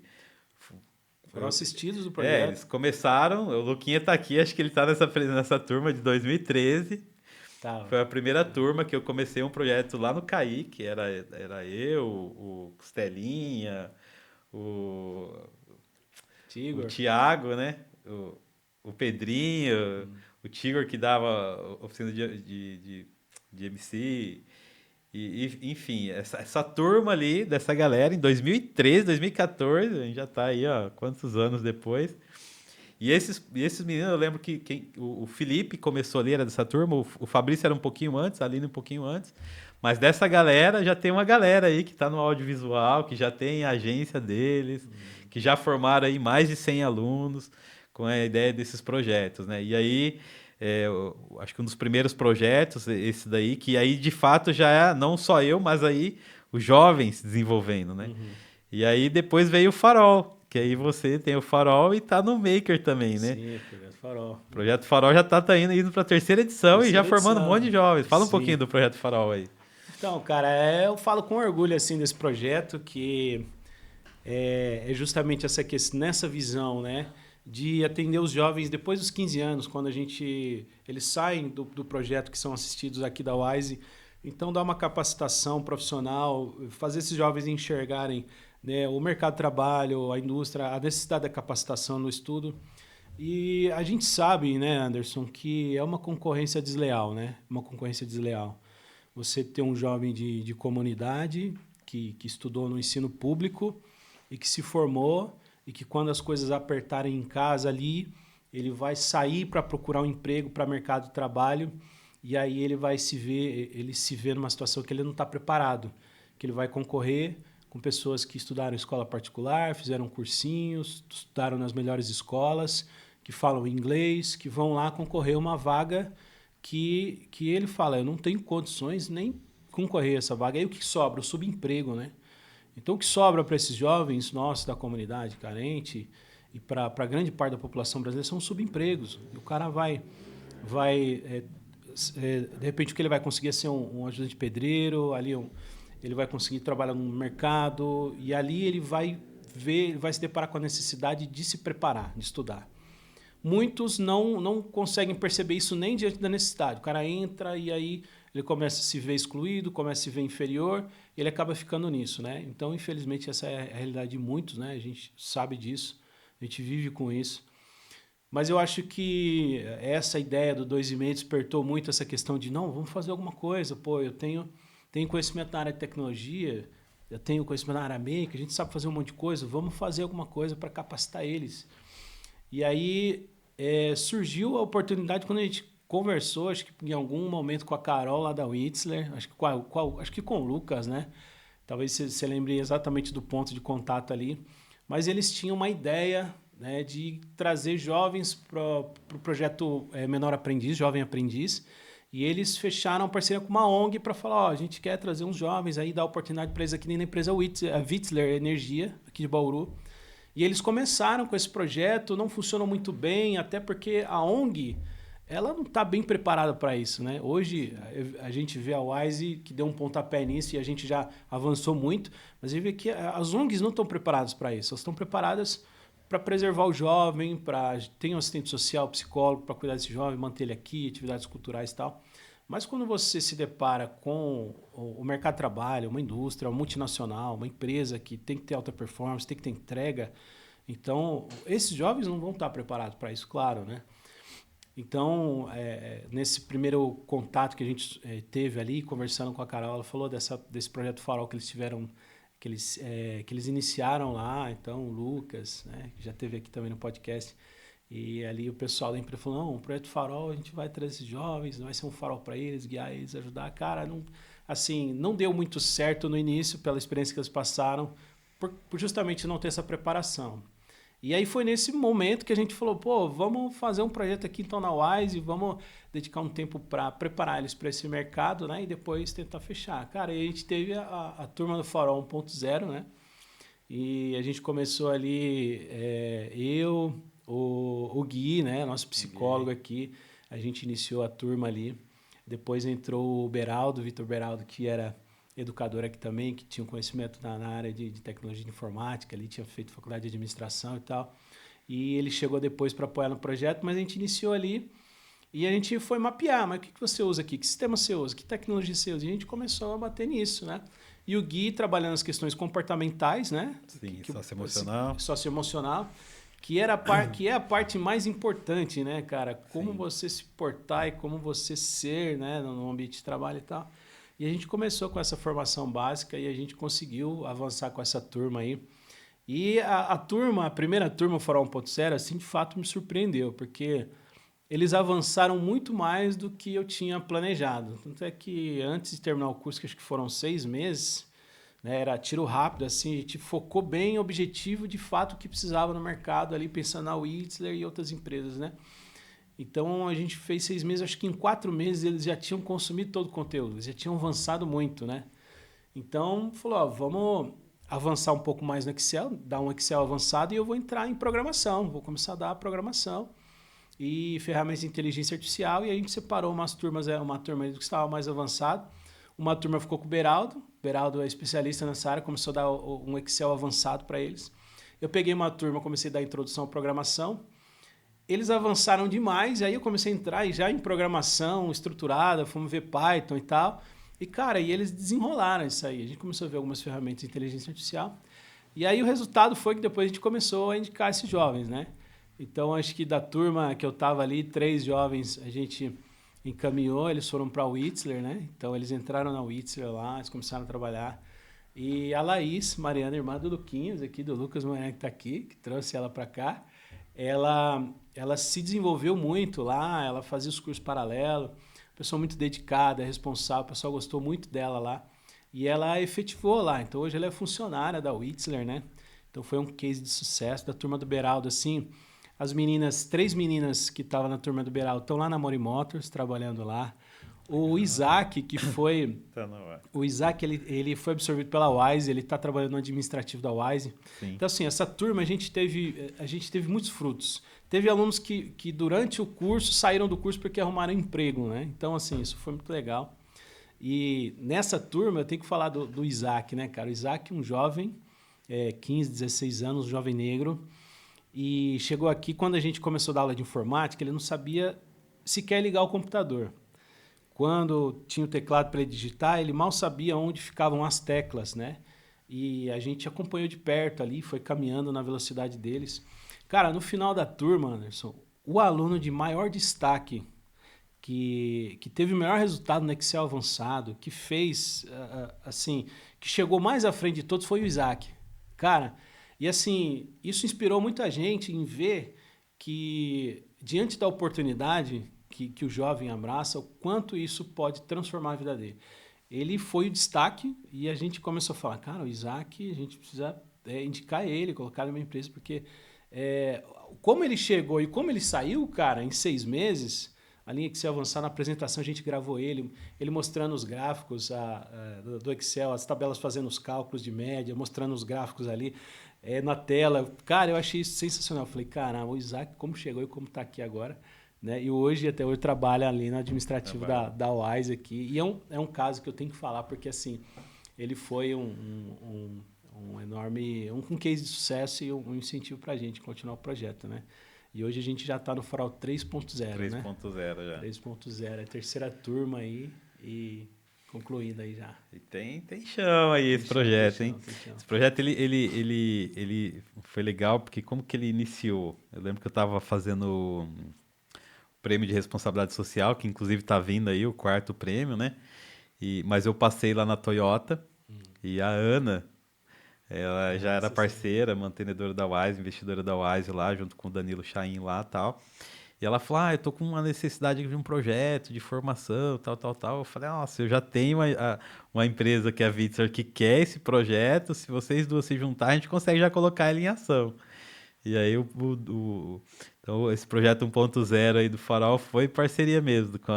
foram assistidos do projeto.
Eles começaram, o Luquinha tá aqui, acho que ele tá nessa turma de 2013. Foi a primeira turma que eu comecei um projeto lá no CAI, que era eu, o Costelinha, o Thiago, né? O Pedrinho, o Tigor que dava oficina de MC. Enfim, essa turma ali, dessa galera, em 2013, 2014, a gente já tá aí, ó, quantos anos depois. E esses meninos, eu lembro que o Felipe começou ali, era dessa turma, o Fabrício era um pouquinho antes, a Aline um pouquinho antes, mas dessa galera, já tem uma galera aí que está no audiovisual, que já tem a agência deles, que já formaram aí mais de 100 alunos com a ideia desses projetos, né? E aí, acho que um dos primeiros projetos, esse daí, que aí de fato já é não só eu, mas aí os jovens se desenvolvendo, né? E aí depois veio o Farol, que aí você tem o Farol e tá no Maker também, né?
Sim, Projeto Farol.
O Projeto Farol já tá indo para a terceira edição e já formando um monte de jovens. Fala um pouquinho do Projeto Farol aí.
Então, cara, eu falo com orgulho assim desse projeto, que é justamente nessa visão, né, de atender os jovens depois dos 15 anos, quando eles saem do projeto, que são assistidos aqui da Wise. Então, dar uma capacitação profissional, fazer esses jovens enxergarem, né, o mercado de trabalho, a indústria, a necessidade da capacitação no estudo. E a gente sabe, né, Anderson, que é uma concorrência desleal, né? Uma concorrência desleal. Você ter um jovem de comunidade que estudou no ensino público e que se formou e que quando as coisas apertarem em casa ali, ele vai sair para procurar um emprego para mercado de trabalho e aí ele se vê numa situação que ele não está preparado, que ele vai concorrer com pessoas que estudaram em escola particular, fizeram cursinhos, estudaram nas melhores escolas, que falam inglês, que vão lá concorrer a uma vaga que ele fala, eu não tenho condições nem concorrer a essa vaga. Aí o que sobra? O subemprego, né? Então o que sobra para esses jovens nossos da comunidade carente e para a grande parte da população brasileira são subempregos. E o cara vai de repente o que ele vai conseguir é ser um ajudante de pedreiro, ali ele vai conseguir trabalhar no mercado e ali ele vai se deparar com a necessidade de se preparar, de estudar. Muitos não conseguem perceber isso nem diante da necessidade. O cara entra e aí ele começa a se ver excluído, começa a se ver inferior e ele acaba ficando nisso, né? Então, infelizmente, essa é a realidade de muitos, né? A gente sabe disso, a gente vive com isso. Mas eu acho que essa ideia do 2,5 despertou muito essa questão de não, vamos fazer alguma coisa. Pô, eu tenho conhecimento na área de tecnologia, eu tenho conhecimento na área maker, a gente sabe fazer um monte de coisa, vamos fazer alguma coisa para capacitar eles. E aí surgiu a oportunidade quando a gente conversou, acho que em algum momento com a Carol lá da Witzler, acho que com o Lucas, né? Talvez você lembre exatamente do ponto de contato ali. Mas eles tinham uma ideia, né, de trazer jovens para o projeto Menor Aprendiz, Jovem Aprendiz, E eles fecharam uma parceria com uma ONG para falar, ó, a gente quer trazer uns jovens aí, dar oportunidade para eles aqui na empresa a Witzler Energia, aqui de Bauru. E eles começaram com esse projeto, não funcionou muito bem, até porque a ONG, ela não está bem preparada para isso, né? Hoje a gente vê a Wise que deu um pontapé nisso e a gente já avançou muito, mas a gente vê que as ONGs não estão preparadas para isso, elas estão preparadas para preservar o jovem, para ter um assistente social, psicólogo para cuidar desse jovem, manter ele aqui, atividades culturais e tal. Mas quando você se depara com o mercado de trabalho, uma indústria, uma multinacional, uma empresa que tem que ter alta performance, tem que ter entrega, então esses jovens não vão estar preparados para isso, claro, né? Então, nesse primeiro contato que a gente teve ali, conversando com a Carol, ela falou desse projeto Farol que eles tiveram, que eles iniciaram lá. Então, o Lucas, né, que já esteve aqui também no podcast, e ali o pessoal da empresa falou, não, o projeto Farol, a gente vai trazer esses jovens, vai ser um farol para eles, guiar eles, ajudar. Cara, não, assim, não deu muito certo no início, pela experiência que eles passaram, por justamente não ter essa preparação. E aí foi nesse momento que a gente falou, pô, vamos fazer um projeto aqui então na Wise, vamos dedicar um tempo para preparar eles para esse mercado, né? E depois tentar fechar. Cara, e a gente teve a turma do Farol 1.0, né? E a gente começou ali, eu, o Gui, né? Nosso psicólogo aqui, a gente iniciou a turma ali. Depois entrou o Beraldo, Vitor Beraldo, que era educador aqui também, que tinha um conhecimento na área de tecnologia de informática, ali tinha feito faculdade de administração e tal. E ele chegou depois para apoiar no projeto, mas a gente iniciou ali e a gente foi mapear, mas o que você usa aqui? Que sistema você usa? Que tecnologia você usa? E a gente começou a bater nisso, né? E o Gui trabalhando as questões comportamentais, né?
Sim, socioemocional.
Socioemocional, que é a parte mais importante, né, cara? Como você se portar e como você ser, né, no ambiente de trabalho e tal. E a gente começou com essa formação básica e a gente conseguiu avançar com essa turma aí. E a primeira turma, o Farol 1.0, assim, de fato me surpreendeu, porque eles avançaram muito mais do que eu tinha planejado. Tanto é que antes de terminar o curso, que acho que foram 6 meses, né, era tiro rápido, assim, a gente focou bem em objetivo, de fato, o que precisava no mercado, ali pensando na Witzler e outras empresas, né? Então, a gente fez 6 meses, acho que em 4 meses eles já tinham consumido todo o conteúdo, eles já tinham avançado muito, né? Então, falou, ó, vamos avançar um pouco mais no Excel, dar um Excel avançado e eu vou entrar em programação, vou começar a dar programação e ferramentas de inteligência artificial, e a gente separou umas turmas, uma turma que estava mais avançado, uma turma ficou com o Beraldo é especialista nessa área, começou a dar um Excel avançado para eles. Eu peguei uma turma, comecei a dar introdução à programação. Eles avançaram demais, e aí eu comecei a entrar já em programação estruturada, fomos ver Python e tal. E, cara, eles desenrolaram isso aí. A gente começou a ver algumas ferramentas de inteligência artificial. E aí o resultado foi que depois a gente começou a indicar esses jovens, né? Então, acho que da turma que eu estava ali, 3 jovens a gente encaminhou, eles foram para a Witzler, né? Então, eles entraram na Witzler lá, eles começaram a trabalhar. E a Laís Mariana, irmã do Luquinhos, aqui do Lucas Mariana, que está aqui, que trouxe ela para cá, ela se desenvolveu muito lá, ela fazia os cursos paralelos, pessoa muito dedicada, responsável, o pessoal gostou muito dela lá. E ela efetivou lá, então hoje ela é funcionária da Witzler, né? Então foi um case de sucesso da turma do Beraldo, assim. As meninas, 3 meninas que estavam na turma do Beraldo estão lá na Mori Motors, trabalhando lá. O Isaac, que foi... O Isaac, ele foi absorvido pela Wise, ele está trabalhando no administrativo da Wise.
Sim.
Então, assim, essa turma a gente teve muitos frutos. Teve alunos que durante o curso saíram do curso porque arrumaram emprego, né? Então, assim, isso foi muito legal. E nessa turma eu tenho que falar do Isaac, né, cara? O Isaac, um jovem, 15, 16 anos, um jovem negro. E chegou aqui, quando a gente começou a dar aula de informática, ele não sabia sequer ligar o computador. Quando tinha o teclado para ele digitar, ele mal sabia onde ficavam as teclas, né? E a gente acompanhou de perto ali, foi caminhando na velocidade deles. Cara, no final da turma, Anderson, o aluno de maior destaque, que teve o melhor resultado no Excel avançado, que fez, assim, que chegou mais à frente de todos foi o Isaac. Cara, e assim, isso inspirou muita gente em ver que, diante da oportunidade que o jovem abraça, o quanto isso pode transformar a vida dele. Ele foi o destaque e a gente começou a falar, cara, o Isaac, a gente precisa indicar ele, colocar ele numa empresa, porque como ele chegou e como ele saiu, cara, em 6 meses, a linha Excel avançar. Na apresentação a gente gravou ele mostrando os gráficos do Excel, as tabelas fazendo os cálculos de média, mostrando os gráficos ali na tela. Cara, eu achei isso sensacional. Eu falei, caramba, o Isaac como chegou e como está aqui agora. Né? E até hoje, trabalha ali no administrativo da Wise aqui. E é um caso que eu tenho que falar, porque assim, ele foi um enorme case de sucesso e um incentivo para a gente continuar o projeto, né? E hoje a gente já está no Farol 3.0, né?
3.0 já.
3.0, é a terceira turma aí e concluindo aí já.
E tem chão aí esse projeto, hein? Esse projeto, ele foi legal, porque como que ele iniciou? Eu lembro que eu estava fazendo o prêmio de responsabilidade social, que inclusive está vindo aí, o 4º prêmio, né? Mas eu passei lá na Toyota e a Ana, ela já era parceira, mantenedora da Wise, investidora da Wise lá, junto com o Danilo Chain lá e tal. E ela falou, eu tô com uma necessidade de um projeto de formação, tal. Eu falei, nossa, eu já tenho uma empresa que é a Vitzer que quer esse projeto, se vocês duas se juntarem, a gente consegue já colocar ele em ação. E aí, então, esse projeto 1.0 aí do Farol foi parceria mesmo com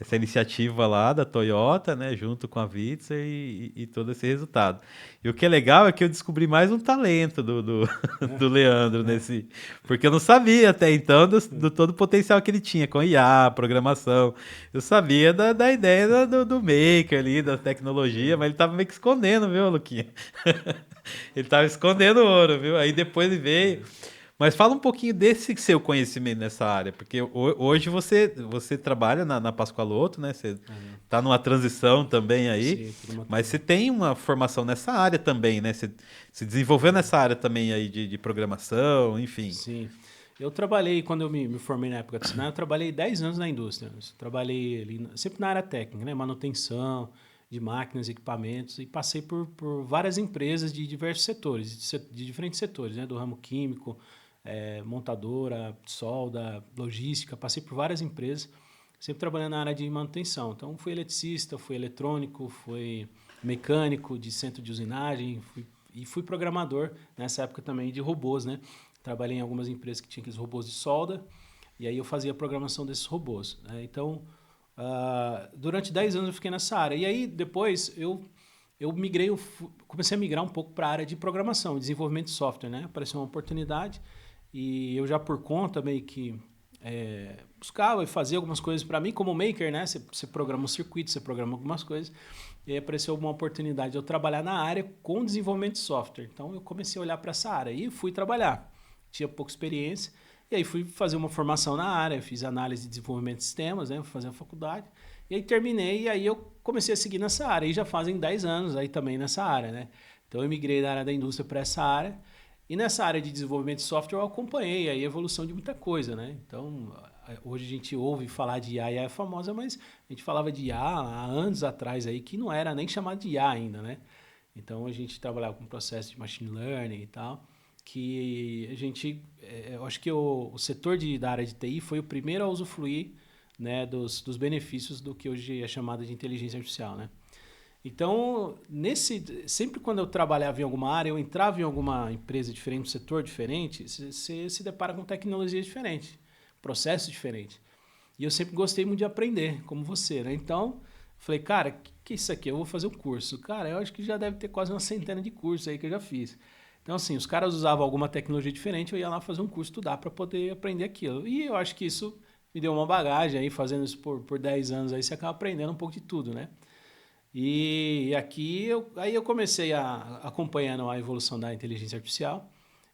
essa iniciativa lá da Toyota, né, junto com a Vitzer e todo esse resultado. E o que é legal é que eu descobri mais um talento do Leandro nesse... Porque eu não sabia até então do todo o potencial que ele tinha com IA, programação. Eu sabia da ideia do maker ali, da tecnologia, mas ele estava meio que escondendo, viu, Luquinha? Ele estava escondendo ouro, viu? Aí depois ele veio... Mas fala um pouquinho desse seu conhecimento nessa área, porque hoje você trabalha na Pascoaloto, né? Você está numa transição também aí, sim, mas você tem uma formação nessa área também, né? Você se desenvolveu nessa área também aí de programação, enfim.
Sim. Eu trabalhei, quando eu me formei na época do Senai, eu trabalhei 10 anos na indústria. Eu trabalhei ali, sempre na área técnica, né? Manutenção de máquinas, equipamentos, e passei por várias empresas de diversos setores, de diferentes setores, né? Do ramo químico, montadora, solda, logística, passei por várias empresas, sempre trabalhando na área de manutenção. Então, fui eletricista, fui eletrônico, fui mecânico de centro de usinagem, fui programador nessa época também de robôs, né? Trabalhei em algumas empresas que tinham aqueles robôs de solda, e aí eu fazia a programação desses robôs. Né? Então, durante 10 anos eu fiquei nessa área. E aí, depois, eu comecei a migrar um pouco para a área de programação, desenvolvimento de software. Né? Apareceu uma oportunidade, e eu já por conta meio que buscava e fazia algumas coisas para mim, como maker, né? Você programa um circuito, você programa algumas coisas. E aí apareceu uma oportunidade de eu trabalhar na área com desenvolvimento de software. Então eu comecei a olhar para essa área e fui trabalhar. Tinha pouca experiência. E aí fui fazer uma formação na área, fiz análise de desenvolvimento de sistemas, né? Fui fazer a faculdade. E aí terminei e aí eu comecei a seguir nessa área. E já fazem 10 anos aí também nessa área, né? Então eu migrei da área da indústria para essa área. E nessa área de desenvolvimento de software eu acompanhei a evolução de muita coisa, né? Então, hoje a gente ouve falar de IA, IA é famosa, mas a gente falava de IA há anos atrás aí, que não era nem chamado de IA ainda, né? Então, a gente trabalhava com processo de machine learning e tal, que a gente... eu acho que o setor da área de TI foi o primeiro a usufruir, né, dos benefícios do que hoje é chamado de inteligência artificial, né? Então, sempre quando eu trabalhava em alguma área, eu entrava em alguma empresa diferente, um setor diferente, você se depara com tecnologia diferente, processo diferente. E eu sempre gostei muito de aprender, como você, né? Então, falei, cara, que é isso aqui? Eu vou fazer um curso. Cara, eu acho que já deve ter quase uma centena de cursos aí que eu já fiz. Então, assim, os caras usavam alguma tecnologia diferente, eu ia lá fazer um curso, estudar para poder aprender aquilo. E eu acho que isso me deu uma bagagem aí, fazendo isso por 10 anos aí, você acaba aprendendo um pouco de tudo, né? E aqui eu comecei acompanhando a evolução da inteligência artificial.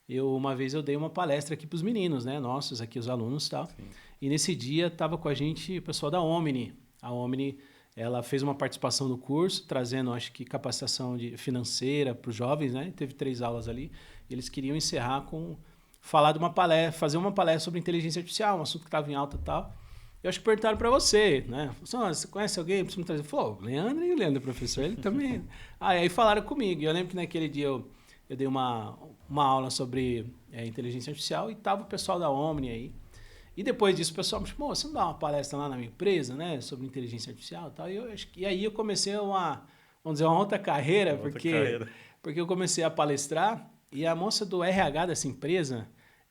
Uma vez eu dei uma palestra aqui para os meninos, né, nossos aqui, os alunos e tal. Sim. E nesse dia estava com a gente o pessoal da Omni. A Omni, ela fez uma participação no curso, trazendo, acho que, capacitação financeira para os jovens, né? Teve 3 aulas ali. Eles queriam encerrar com fazer uma palestra sobre inteligência artificial, um assunto que estava em alta e tal. Eu acho que perguntaram para você, né? Você conhece alguém? Precisa me trazer. Falou, Leandro e o Leandro, professor, ele também. Aí falaram comigo. E eu lembro que naquele dia eu dei uma aula sobre inteligência artificial e tava o pessoal da Omni aí. E depois disso o pessoal me chamou, você não dá uma palestra lá na minha empresa, né? Sobre inteligência artificial e tal. E aí eu comecei vamos dizer, uma outra carreira, porque eu comecei a palestrar e a moça do RH dessa empresa,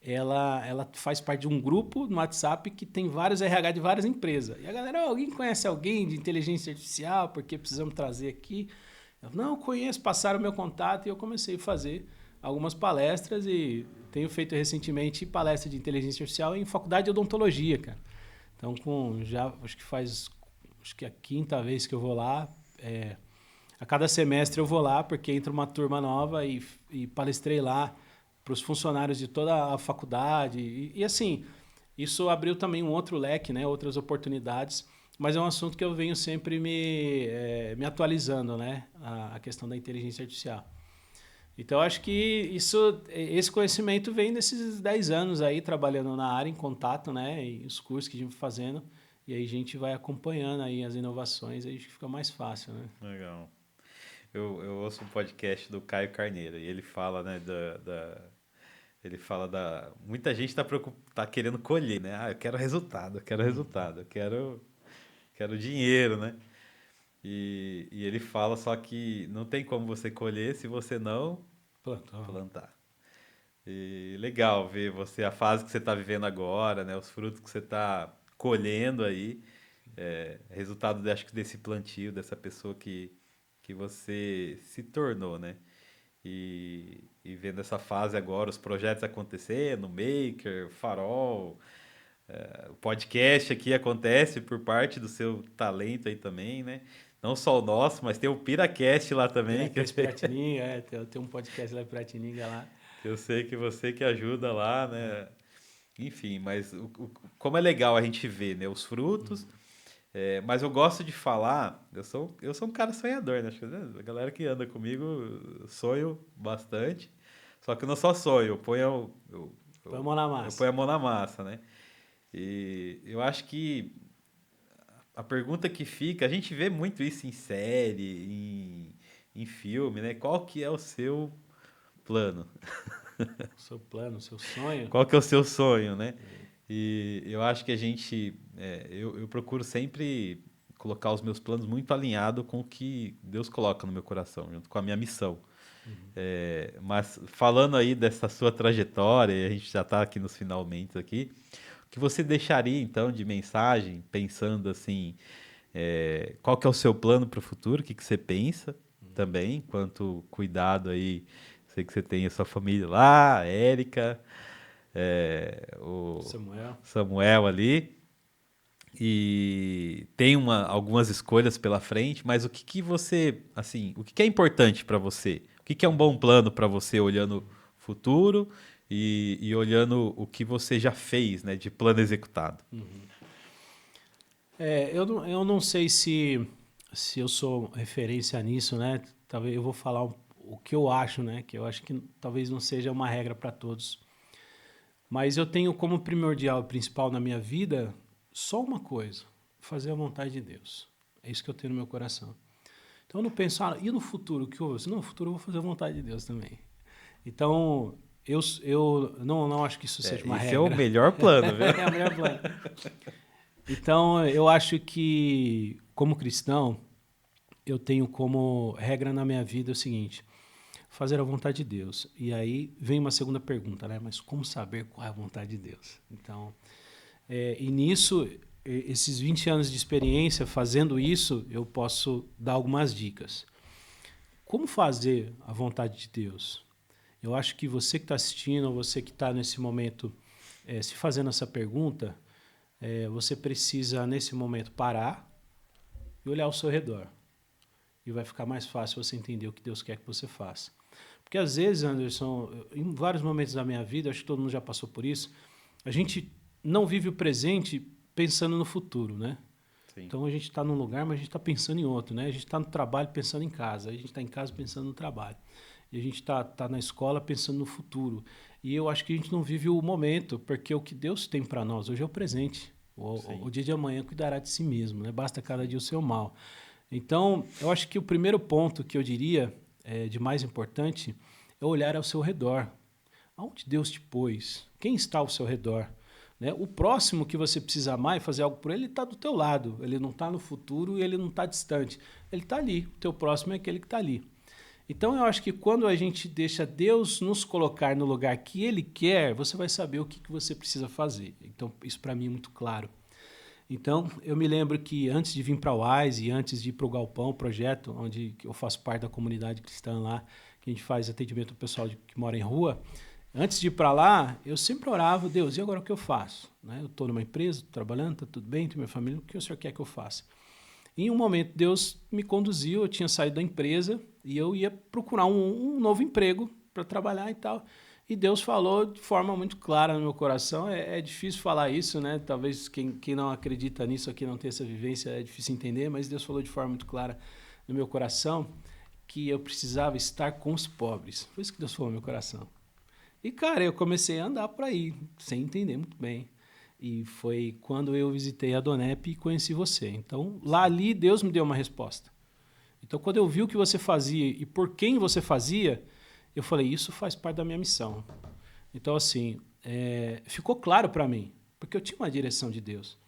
ela faz parte de um grupo no WhatsApp que tem vários RH de várias empresas. E a galera, alguém conhece alguém de inteligência artificial? Porque precisamos trazer aqui. Eu, não, conheço, passaram o meu contato e eu comecei a fazer algumas palestras e tenho feito recentemente palestra de inteligência artificial em faculdade de odontologia, cara. Então, acho que é a quinta vez que eu vou lá. A cada semestre eu vou lá porque entra uma turma nova e palestrei lá para os funcionários de toda a faculdade. E assim, isso abriu também um outro leque, né? Outras oportunidades. Mas é um assunto que eu venho sempre me atualizando, né? A questão da inteligência artificial. Então, acho que esse conhecimento vem desses 10 anos aí, trabalhando na área, em contato, né? E os cursos que a gente vai fazendo. E aí a gente vai acompanhando aí as inovações, aí fica mais fácil, né?
Legal. Eu ouço um podcast do Caio Carneiro e ele fala, né, ele fala muita gente tá querendo colher, né? Ah, eu quero resultado, eu quero dinheiro, né? E ele fala só que não tem como você colher se você não plantar. E legal ver a fase que você está vivendo agora, né? Os frutos que você está colhendo aí, resultado, acho que desse plantio, dessa pessoa que você se tornou, né? E vendo essa fase agora, os projetos acontecendo, Maker, Farol, o podcast aqui acontece por parte do seu talento aí também, né? Não só o nosso, mas tem o Piracast lá também,
Piracast Piratininga, tem um podcast lá em Piratininga lá.
que eu sei que você que ajuda lá, né? Enfim, mas como é legal a gente ver, né, os frutos. Mas eu gosto de falar, eu sou um cara sonhador, né? Acho que a galera que anda comigo sonho bastante. Só que não só sonho,
Põe a mão na
eu
massa.
ponho a mão na massa, né? E eu acho que a pergunta que fica, a gente vê muito isso em série, em filme, né? Qual que é o seu plano?
O seu plano, o seu sonho.
Qual que é o seu sonho, né? E eu acho que eu procuro sempre colocar os meus planos muito alinhado com o que Deus coloca no meu coração, junto com a minha missão. Mas falando aí dessa sua trajetória, e a gente já está aqui nos finalmente aqui, o que você deixaria então de mensagem, pensando assim, qual que é o seu plano para o futuro, o que você pensa também, quanto cuidado aí, sei que você tem a sua família lá, a Érica, o Samuel ali, e tem algumas escolhas pela frente, mas o que você, assim, o que é importante para você? O que é um bom plano para você olhando o futuro e olhando o que você já fez, né, de plano executado?
Eu não sei se eu sou referência nisso, né? Talvez eu vou falar o que eu acho, né? Que eu acho que talvez não seja uma regra para todos. Mas eu tenho como primordial e principal na minha vida só uma coisa: fazer a vontade de Deus. É isso que eu tenho no meu coração. Então eu não penso, e no futuro? O que eu vou fazer? No futuro eu vou fazer a vontade de Deus também. Então eu não acho que isso seja uma regra.
Esse é o melhor plano, viu?
É o melhor plano. Então eu acho que, como cristão, eu tenho como regra na minha vida o seguinte: fazer a vontade de Deus. E aí vem uma segunda pergunta, né? Mas como saber qual é a vontade de Deus? Então, e nisso, esses 20 anos de experiência fazendo isso, eu posso dar algumas dicas. Como fazer a vontade de Deus? Eu acho que você que está assistindo, ou você que está nesse momento se fazendo essa pergunta, você precisa, nesse momento, parar e olhar ao seu redor. E vai ficar mais fácil você entender o que Deus quer que você faça. Porque às vezes, Anderson, em vários momentos da minha vida, acho que todo mundo já passou por isso, a gente não vive o presente pensando no futuro, né? Sim. Então a gente está num lugar, mas a gente está pensando em outro, né? A gente está no trabalho pensando em casa, a gente está em casa pensando no trabalho. E a gente tá na escola pensando no futuro. E eu acho que a gente não vive o momento, porque o que Deus tem para nós hoje é o presente. O dia de amanhã cuidará de si mesmo, né? Basta cada dia o seu mal. Então, eu acho que o primeiro ponto que eu diria de mais importante é olhar ao seu redor. Aonde Deus te pôs? Quem está ao seu redor? Né? O próximo que você precisa amar e fazer algo por ele está do teu lado. Ele não está no futuro e ele não está distante. Ele está ali. O teu próximo é aquele que está ali. Então, eu acho que quando a gente deixa Deus nos colocar no lugar que Ele quer, você vai saber o que você precisa fazer. Então, isso para mim é muito claro. Então, eu me lembro que antes de vir para a Wise e antes de ir para o Galpão, o projeto, onde eu faço parte da comunidade cristã lá, que a gente faz atendimento ao pessoal que mora em rua, antes de ir para lá, eu sempre orava, Deus, e agora o que eu faço? Né? Eu estou numa empresa, estou trabalhando, está tudo bem, tenho minha família, o que o Senhor quer que eu faça? E em um momento, Deus me conduziu, eu tinha saído da empresa e eu ia procurar um novo emprego para trabalhar e tal. E Deus falou de forma muito clara no meu coração. É difícil falar isso, né? Talvez quem não acredita nisso aqui, não tem essa vivência, é difícil entender, mas Deus falou de forma muito clara no meu coração que eu precisava estar com os pobres. Foi isso que Deus falou no meu coração. E, cara, eu comecei a andar por aí, sem entender muito bem. E foi quando eu visitei a Donep e conheci você. Então, lá ali, Deus me deu uma resposta. Então, quando eu vi o que você fazia e por quem você fazia, eu falei, isso faz parte da minha missão. Então, assim, ficou claro para mim, porque eu tinha uma direção de Deus.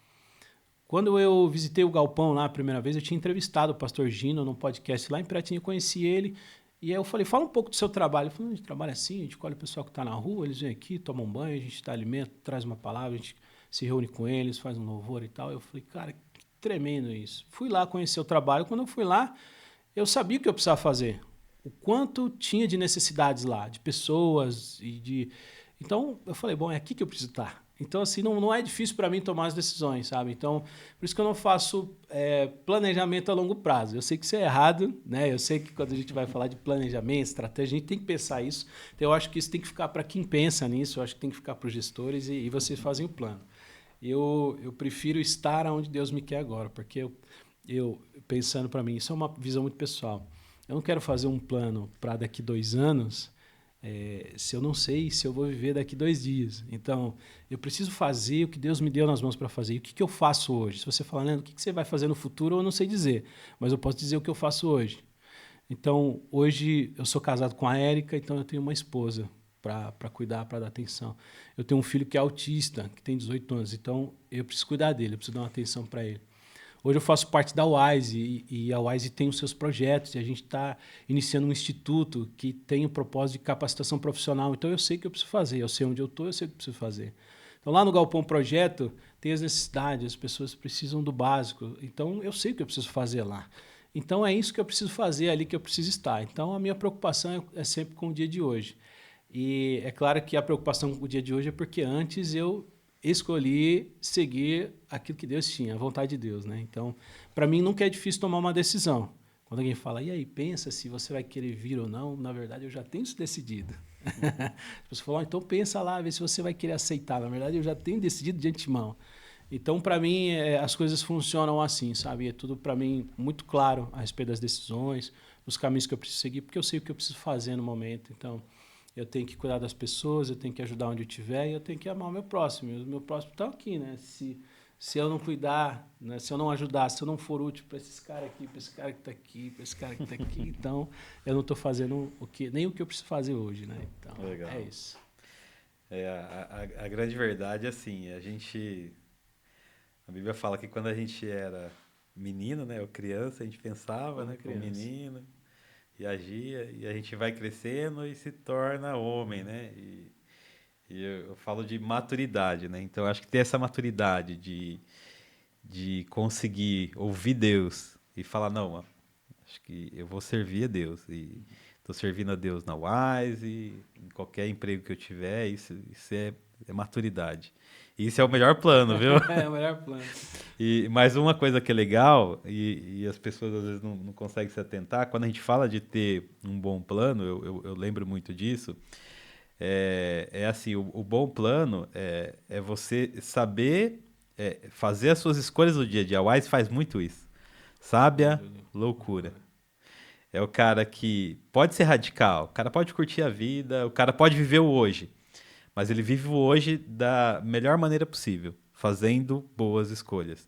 Quando eu visitei o Galpão lá a primeira vez, eu tinha entrevistado o pastor Gino num podcast lá em Pratinha, conheci ele, e aí eu falei, fala um pouco do seu trabalho. Ele falou, a gente trabalha assim, a gente colhe o pessoal que está na rua, eles vêm aqui, tomam um banho, a gente dá alimento, traz uma palavra, a gente se reúne com eles, faz um louvor e tal. Eu falei, cara, que tremendo isso. Fui lá conhecer o trabalho, quando eu fui lá, eu sabia o que eu precisava fazer. O quanto tinha de necessidades lá, de pessoas e de... Então, eu falei, bom, é aqui que eu preciso estar. Então, assim, não é difícil para mim tomar as decisões, sabe? Então, por isso que eu não faço planejamento a longo prazo. Eu sei que isso é errado, né? Eu sei que quando a gente vai falar de planejamento, estratégia, a gente tem que pensar isso. Então, eu acho que isso tem que ficar para quem pensa nisso, eu acho que tem que ficar para os gestores e vocês fazem o plano. Eu prefiro estar onde Deus me quer agora, porque eu pensando para mim, isso é uma visão muito pessoal. Eu não quero fazer um plano para daqui 2 anos se eu não sei se eu vou viver daqui 2 dias. Então, eu preciso fazer o que Deus me deu nas mãos para fazer. E o que eu faço hoje? Se você falar, Leandro, o que você vai fazer no futuro, eu não sei dizer. Mas eu posso dizer o que eu faço hoje. Então, hoje eu sou casado com a Érica, então eu tenho uma esposa para cuidar, para dar atenção. Eu tenho um filho que é autista, que tem 18 anos. Então, eu preciso cuidar dele, eu preciso dar uma atenção para ele. Hoje eu faço parte da Wise e a Wise tem os seus projetos e a gente está iniciando um instituto que tem o propósito de capacitação profissional. Então eu sei o que eu preciso fazer, eu sei onde eu estou, eu sei o que eu preciso fazer. Então lá no Galpão Projeto tem as necessidades, as pessoas precisam do básico. Então eu sei o que eu preciso fazer lá. Então é isso que eu preciso fazer ali, que eu preciso estar. Então a minha preocupação é sempre com o dia de hoje. E é claro que a preocupação com o dia de hoje é porque antes eu escolhi seguir aquilo que Deus tinha, a vontade de Deus, né? Então, para mim nunca é difícil tomar uma decisão. Quando alguém fala, e aí, pensa se você vai querer vir ou não, na verdade eu já tenho isso decidido. As pessoas falam, então pensa lá, vê se você vai querer aceitar. Na verdade eu já tenho decidido de antemão. Então, para mim, as coisas funcionam assim, sabe? É tudo para mim muito claro a respeito das decisões, dos caminhos que eu preciso seguir, porque eu sei o que eu preciso fazer no momento. Então, eu tenho que cuidar das pessoas, eu tenho que ajudar onde eu estiver e eu tenho que amar o meu próximo. E o meu próximo está aqui, né? Se eu não cuidar, né? Se eu não ajudar, se eu não for útil para esses caras aqui, para esse cara que está aqui, para esse cara que está aqui, então eu não estou fazendo nem o que eu preciso fazer hoje, né? Então, legal. É isso.
A grande verdade é assim, a Bíblia fala que quando a gente era menino, né, ou criança, a gente pensava, né, como menino, e agia, e a gente vai crescendo e se torna homem, né? E eu falo de maturidade, né? Então, eu acho que ter essa maturidade de conseguir ouvir Deus e falar, não, acho que eu vou servir a Deus. E estou servindo a Deus na Wise, em qualquer emprego que eu tiver, isso é maturidade. E isso é o melhor plano, viu?
É o melhor plano.
E mais uma coisa que é legal, e as pessoas às vezes não conseguem se atentar, quando a gente fala de ter um bom plano, eu lembro muito disso, assim, o bom plano é você saber fazer as suas escolhas do dia a dia. A Wise faz muito isso. Sábia loucura. É o cara que pode ser radical, o cara pode curtir a vida, o cara pode viver o hoje, mas ele vive o hoje da melhor maneira possível, fazendo boas escolhas.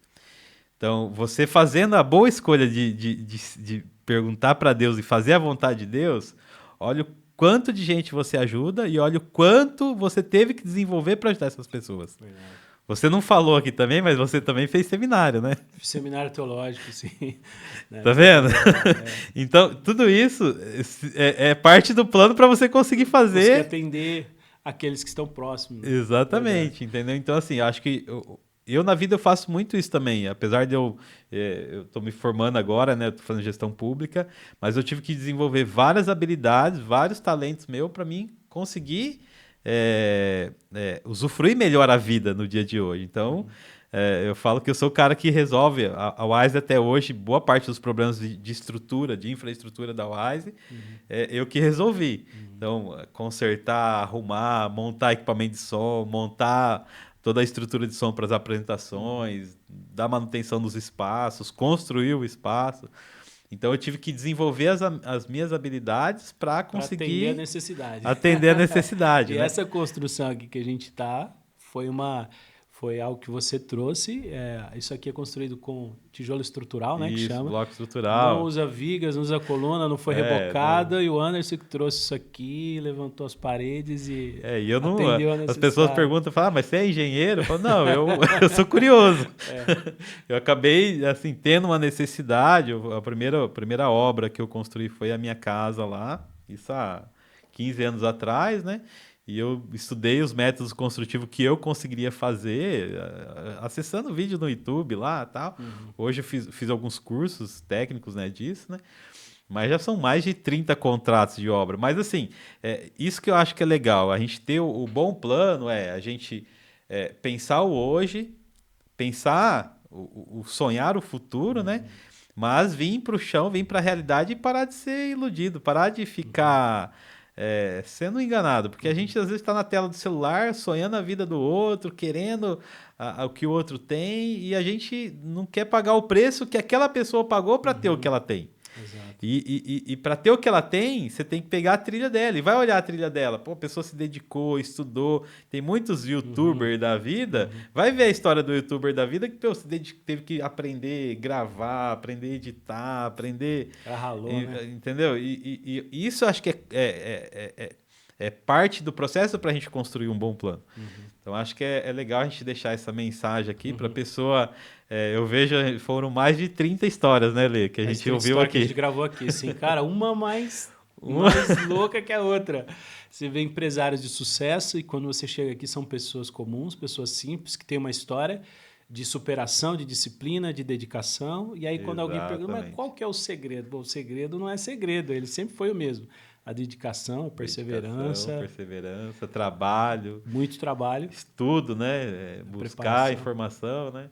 Então, você fazendo a boa escolha de perguntar para Deus e fazer a vontade de Deus, olha o quanto de gente você ajuda e olha o quanto você teve que desenvolver para ajudar essas pessoas. Você não falou aqui também, mas você também fez seminário, né?
Seminário teológico, sim. Né?
Tá vendo? Então, tudo isso é parte do plano para você conseguir
Conseguir
fazer.
atender aqueles que estão próximos. Né?
Exatamente, entendeu? Então, assim, acho que eu na vida eu faço muito isso também. Apesar de eu tô me formando agora, né? Eu tô fazendo gestão pública, mas eu tive que desenvolver várias habilidades, vários talentos meus para mim conseguir usufruir melhor a vida no dia de hoje. Então, eu falo que eu sou o cara que resolve. A Wise até hoje, boa parte dos problemas de estrutura, de infraestrutura da Wise, eu que resolvi. Então, consertar, arrumar, montar equipamento de som, montar toda a estrutura de som para as apresentações, dar manutenção dos espaços, construir o espaço. Então, eu tive que desenvolver as minhas habilidades para conseguir
atender a necessidade.
Atender a necessidade,
E
né?
essa construção aqui que a gente está foi algo que você trouxe. Isso aqui é construído com tijolo estrutural, né? Que
Isso,
chama.
bloco
Não
estrutural.
usa vigas, não usa coluna, não foi rebocada. E o Anderson que trouxe isso aqui, levantou as paredes e
E eu não.
atendeu a
As
necessidade.
pessoas perguntam, falam, mas você é engenheiro? Eu falo, não, eu sou curioso. Eu acabei, assim, tendo uma necessidade. A primeira obra que eu construí foi a minha casa lá, isso há 15 anos atrás, né? E eu estudei os métodos construtivos que eu conseguiria fazer, acessando vídeo no YouTube lá e tal. Hoje eu fiz alguns cursos técnicos, né, disso, né? Mas já são mais de 30 contratos de obra. Mas assim, isso que eu acho que é legal. A gente ter o bom plano a gente pensar o hoje, pensar, o sonhar o futuro, né? Mas vir para o chão, vir para a realidade e parar de ser iludido, parar de ficar sendo enganado. Porque a gente às vezes está na tela do celular, sonhando a vida do outro, querendo o que o outro tem, e a gente não quer pagar o preço que aquela pessoa pagou para ter o que ela tem.
Exato.
E para ter o que ela tem, você tem que pegar a trilha dela e vai olhar a trilha dela. Pô, a pessoa se dedicou, estudou. Tem muitos youtubers da vida. Vai ver a história do youtuber da vida que teve que aprender gravar, aprender editar, aprender.
Ela ralou, né?
Entendeu? E isso eu acho que é parte do processo para a gente construir um bom plano. Então acho que é legal a gente deixar essa mensagem aqui para a pessoa. Eu vejo, foram mais de 30 histórias, né, Lê? Que a gente ouviu aqui.
Que a gente gravou aqui, sim. Cara, uma mais louca que a outra. Você vê empresários de sucesso e quando você chega aqui são pessoas comuns, pessoas simples, que têm uma história de superação, de disciplina, de dedicação. E aí quando alguém pergunta, mas qual que é o segredo? Bom, o segredo não é segredo, ele sempre foi o mesmo. A dedicação, a perseverança.
Trabalho.
Muito trabalho.
Estudo, né? Buscar informação, né?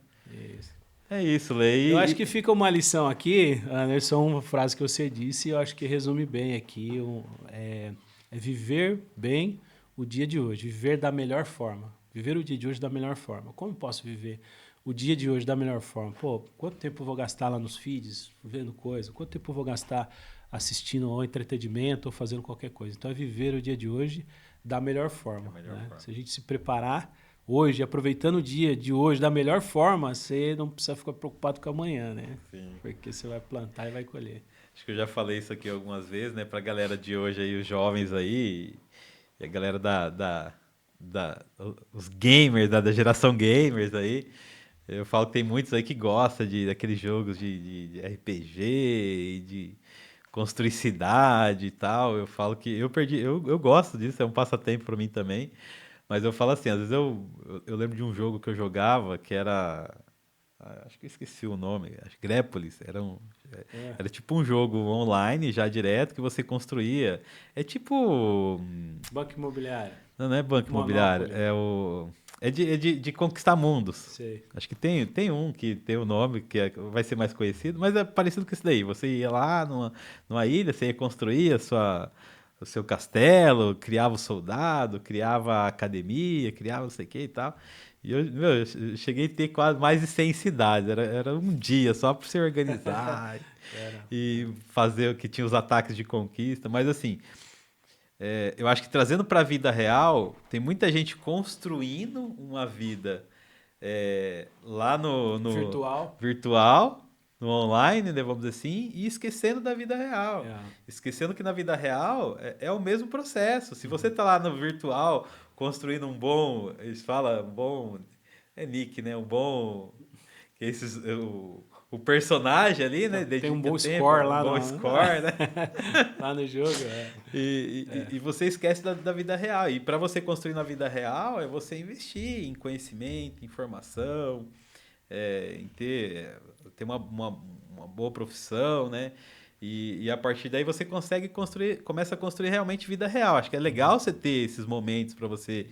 Isso.
É isso, Lei.
Eu acho que fica uma lição aqui, Anderson, uma frase que você disse, e eu acho que resume bem aqui. É viver bem o dia de hoje, viver da melhor forma. Viver o dia de hoje da melhor forma. Como posso viver o dia de hoje da melhor forma? Pô, quanto tempo eu vou gastar lá nos feeds, vendo coisa? Quanto tempo eu vou gastar assistindo ao entretenimento ou fazendo qualquer coisa? Então é viver o dia de hoje da melhor forma. Se a gente se preparar hoje, aproveitando o dia de hoje da melhor forma, você não precisa ficar preocupado com amanhã, né?
Sim.
Porque você vai plantar e vai colher.
Acho que eu já falei isso aqui algumas vezes, né? Pra galera de hoje aí, os jovens aí, e a galera os gamers, da geração gamers aí. Eu falo que tem muitos aí que gostam daqueles jogos de RPG e de construir cidade e tal. Eu falo que eu gosto disso, é um passatempo para mim também. Mas eu falo assim, às vezes eu lembro de um jogo que eu jogava que era. Acho que eu esqueci o nome, acho que Grépolis. Era tipo um jogo online já direto que você construía. É tipo.
Banco imobiliário.
Não é banco imobiliário, é de conquistar mundos.
Sei.
Acho que tem um que tem o nome que vai ser mais conhecido, mas é parecido com esse daí. Você ia lá numa ilha, você ia construir o seu castelo, criava o soldado, criava a academia, criava não sei o que e tal. E eu cheguei a ter quase mais de 100 cidades. Era um dia só para você organizar e fazer o que tinha os ataques de conquista. Mas assim, eu acho que trazendo para a vida real, tem muita gente construindo uma vida lá no virtual, no online, né, vamos dizer assim, e esquecendo da vida real. Esquecendo que na vida real é o mesmo processo. Se você está lá no virtual construindo eles falam, É Nick, né? O personagem ali, né?
Tem um
Dedica
bom
tempo,
score
um
lá
bom
no,
score, né?
lá no jogo. É.
E você esquece da vida real. E para você construir na vida real é você investir em conhecimento, informação, em ter uma boa profissão, né? E a partir daí você começa a construir realmente vida real. Acho que é legal você ter esses momentos para você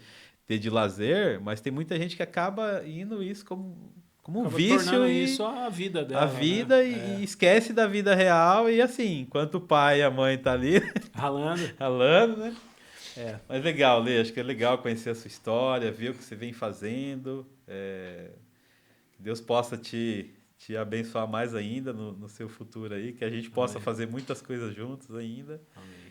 ter de lazer, mas tem muita gente que acaba indo isso como um
Acaba
vício
tornando
e
isso a vida
a
dela, né?
vida e esquece da vida real e assim, enquanto o pai e a mãe tá ali
Ralando.
ralando, né?
É.
Mas legal, Lê, acho que é legal conhecer a sua história, ver o que você vem fazendo. Que Deus possa te abençoar mais ainda no seu futuro aí, que a gente possa
Amém.
fazer muitas coisas juntos ainda.
Amém.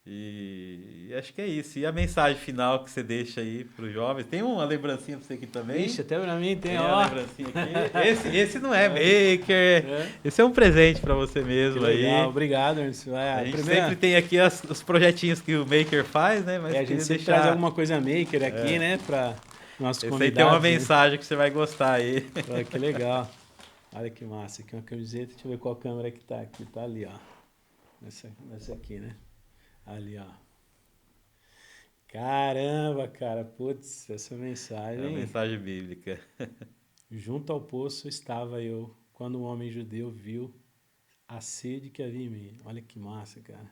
E acho que é isso. E a mensagem final que você deixa aí para os jovens? Tem uma lembrancinha para você aqui também?
Ixi, até pra mim tem,
Tem
ó.
a lembrancinha aqui. Esse não é maker.
É.
Esse é um presente para você
Que
mesmo
legal,
aí.
obrigado, Ernst.
A gente sempre tem aqui os projetinhos que o maker faz, né? Mas
a gente
queria
sempre
deixar.
traz alguma coisa maker aqui, né? Para nossos
Esse aí
convidados.
tem uma
né?
mensagem que você vai gostar aí.
Olha que legal. Olha que massa. Aqui uma camiseta. Deixa eu ver qual câmera que tá aqui. Tá ali, ó. Nessa aqui, né? Ali, ó. Caramba, cara. Putz, essa
É
mensagem.
uma mensagem bíblica.
Junto ao poço estava eu, quando um homem judeu viu a sede que havia em mim. Olha que massa, cara.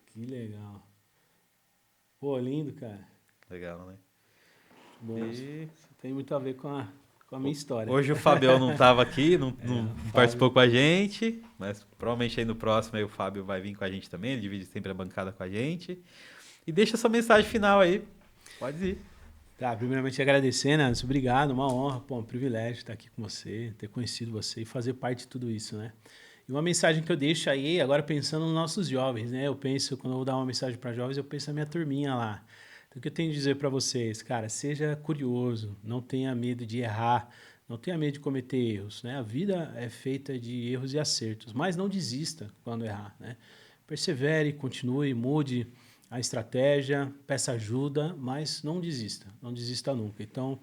Que legal. Pô, lindo, cara.
Legal, né?
Bom,
E
isso tem muito a ver com a minha história.
hoje o Fabião não estava aqui, não
Fábio.
participou com a gente, mas provavelmente aí no próximo aí o Fábio vai vir com a gente também, ele divide sempre a bancada com a gente. E deixa sua mensagem final aí. Pode ir.
Tá, primeiramente agradecer, né? Obrigado, uma honra, pô, um privilégio estar aqui com você, ter conhecido você e fazer parte de tudo isso, né? E uma mensagem que eu deixo aí, agora pensando nos nossos jovens, né? Eu penso, quando eu vou dar uma mensagem para jovens, eu penso na minha turminha lá. Então, o que eu tenho a dizer para vocês? Cara, seja curioso, não tenha medo de errar, não tenha medo de cometer erros, né? A vida é feita de erros e acertos, mas não desista quando errar, né? Persevere, continue, mude a estratégia, peça ajuda, mas não desista nunca. Então,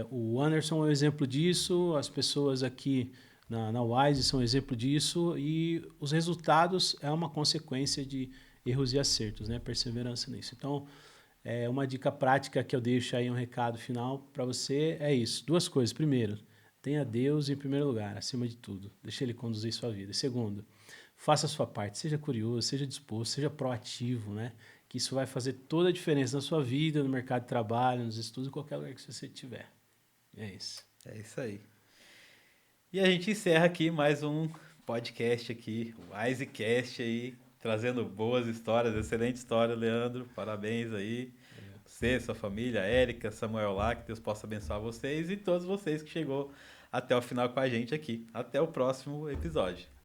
o Anderson é um exemplo disso, as pessoas aqui na Wise são um exemplo disso, e os resultados é uma consequência de erros e acertos, né? Perseverança nisso. Então, uma dica prática que eu deixo aí, um recado final para você é isso. Duas coisas. Primeiro, tenha Deus em primeiro lugar, acima de tudo. Deixe Ele conduzir sua vida. Segundo, faça a sua parte. Seja curioso, seja disposto, seja proativo, né? Que isso vai fazer toda a diferença na sua vida, no mercado de trabalho, nos estudos, em qualquer lugar que você estiver. É isso.
É isso aí. E a gente encerra aqui mais um podcast aqui, o Wisecast aí, trazendo boas histórias, excelente história, Leandro. Parabéns aí. Você, sua família, Érica, Samuel lá, que Deus possa abençoar vocês e todos vocês que chegou até o final com a gente aqui. Até o próximo episódio.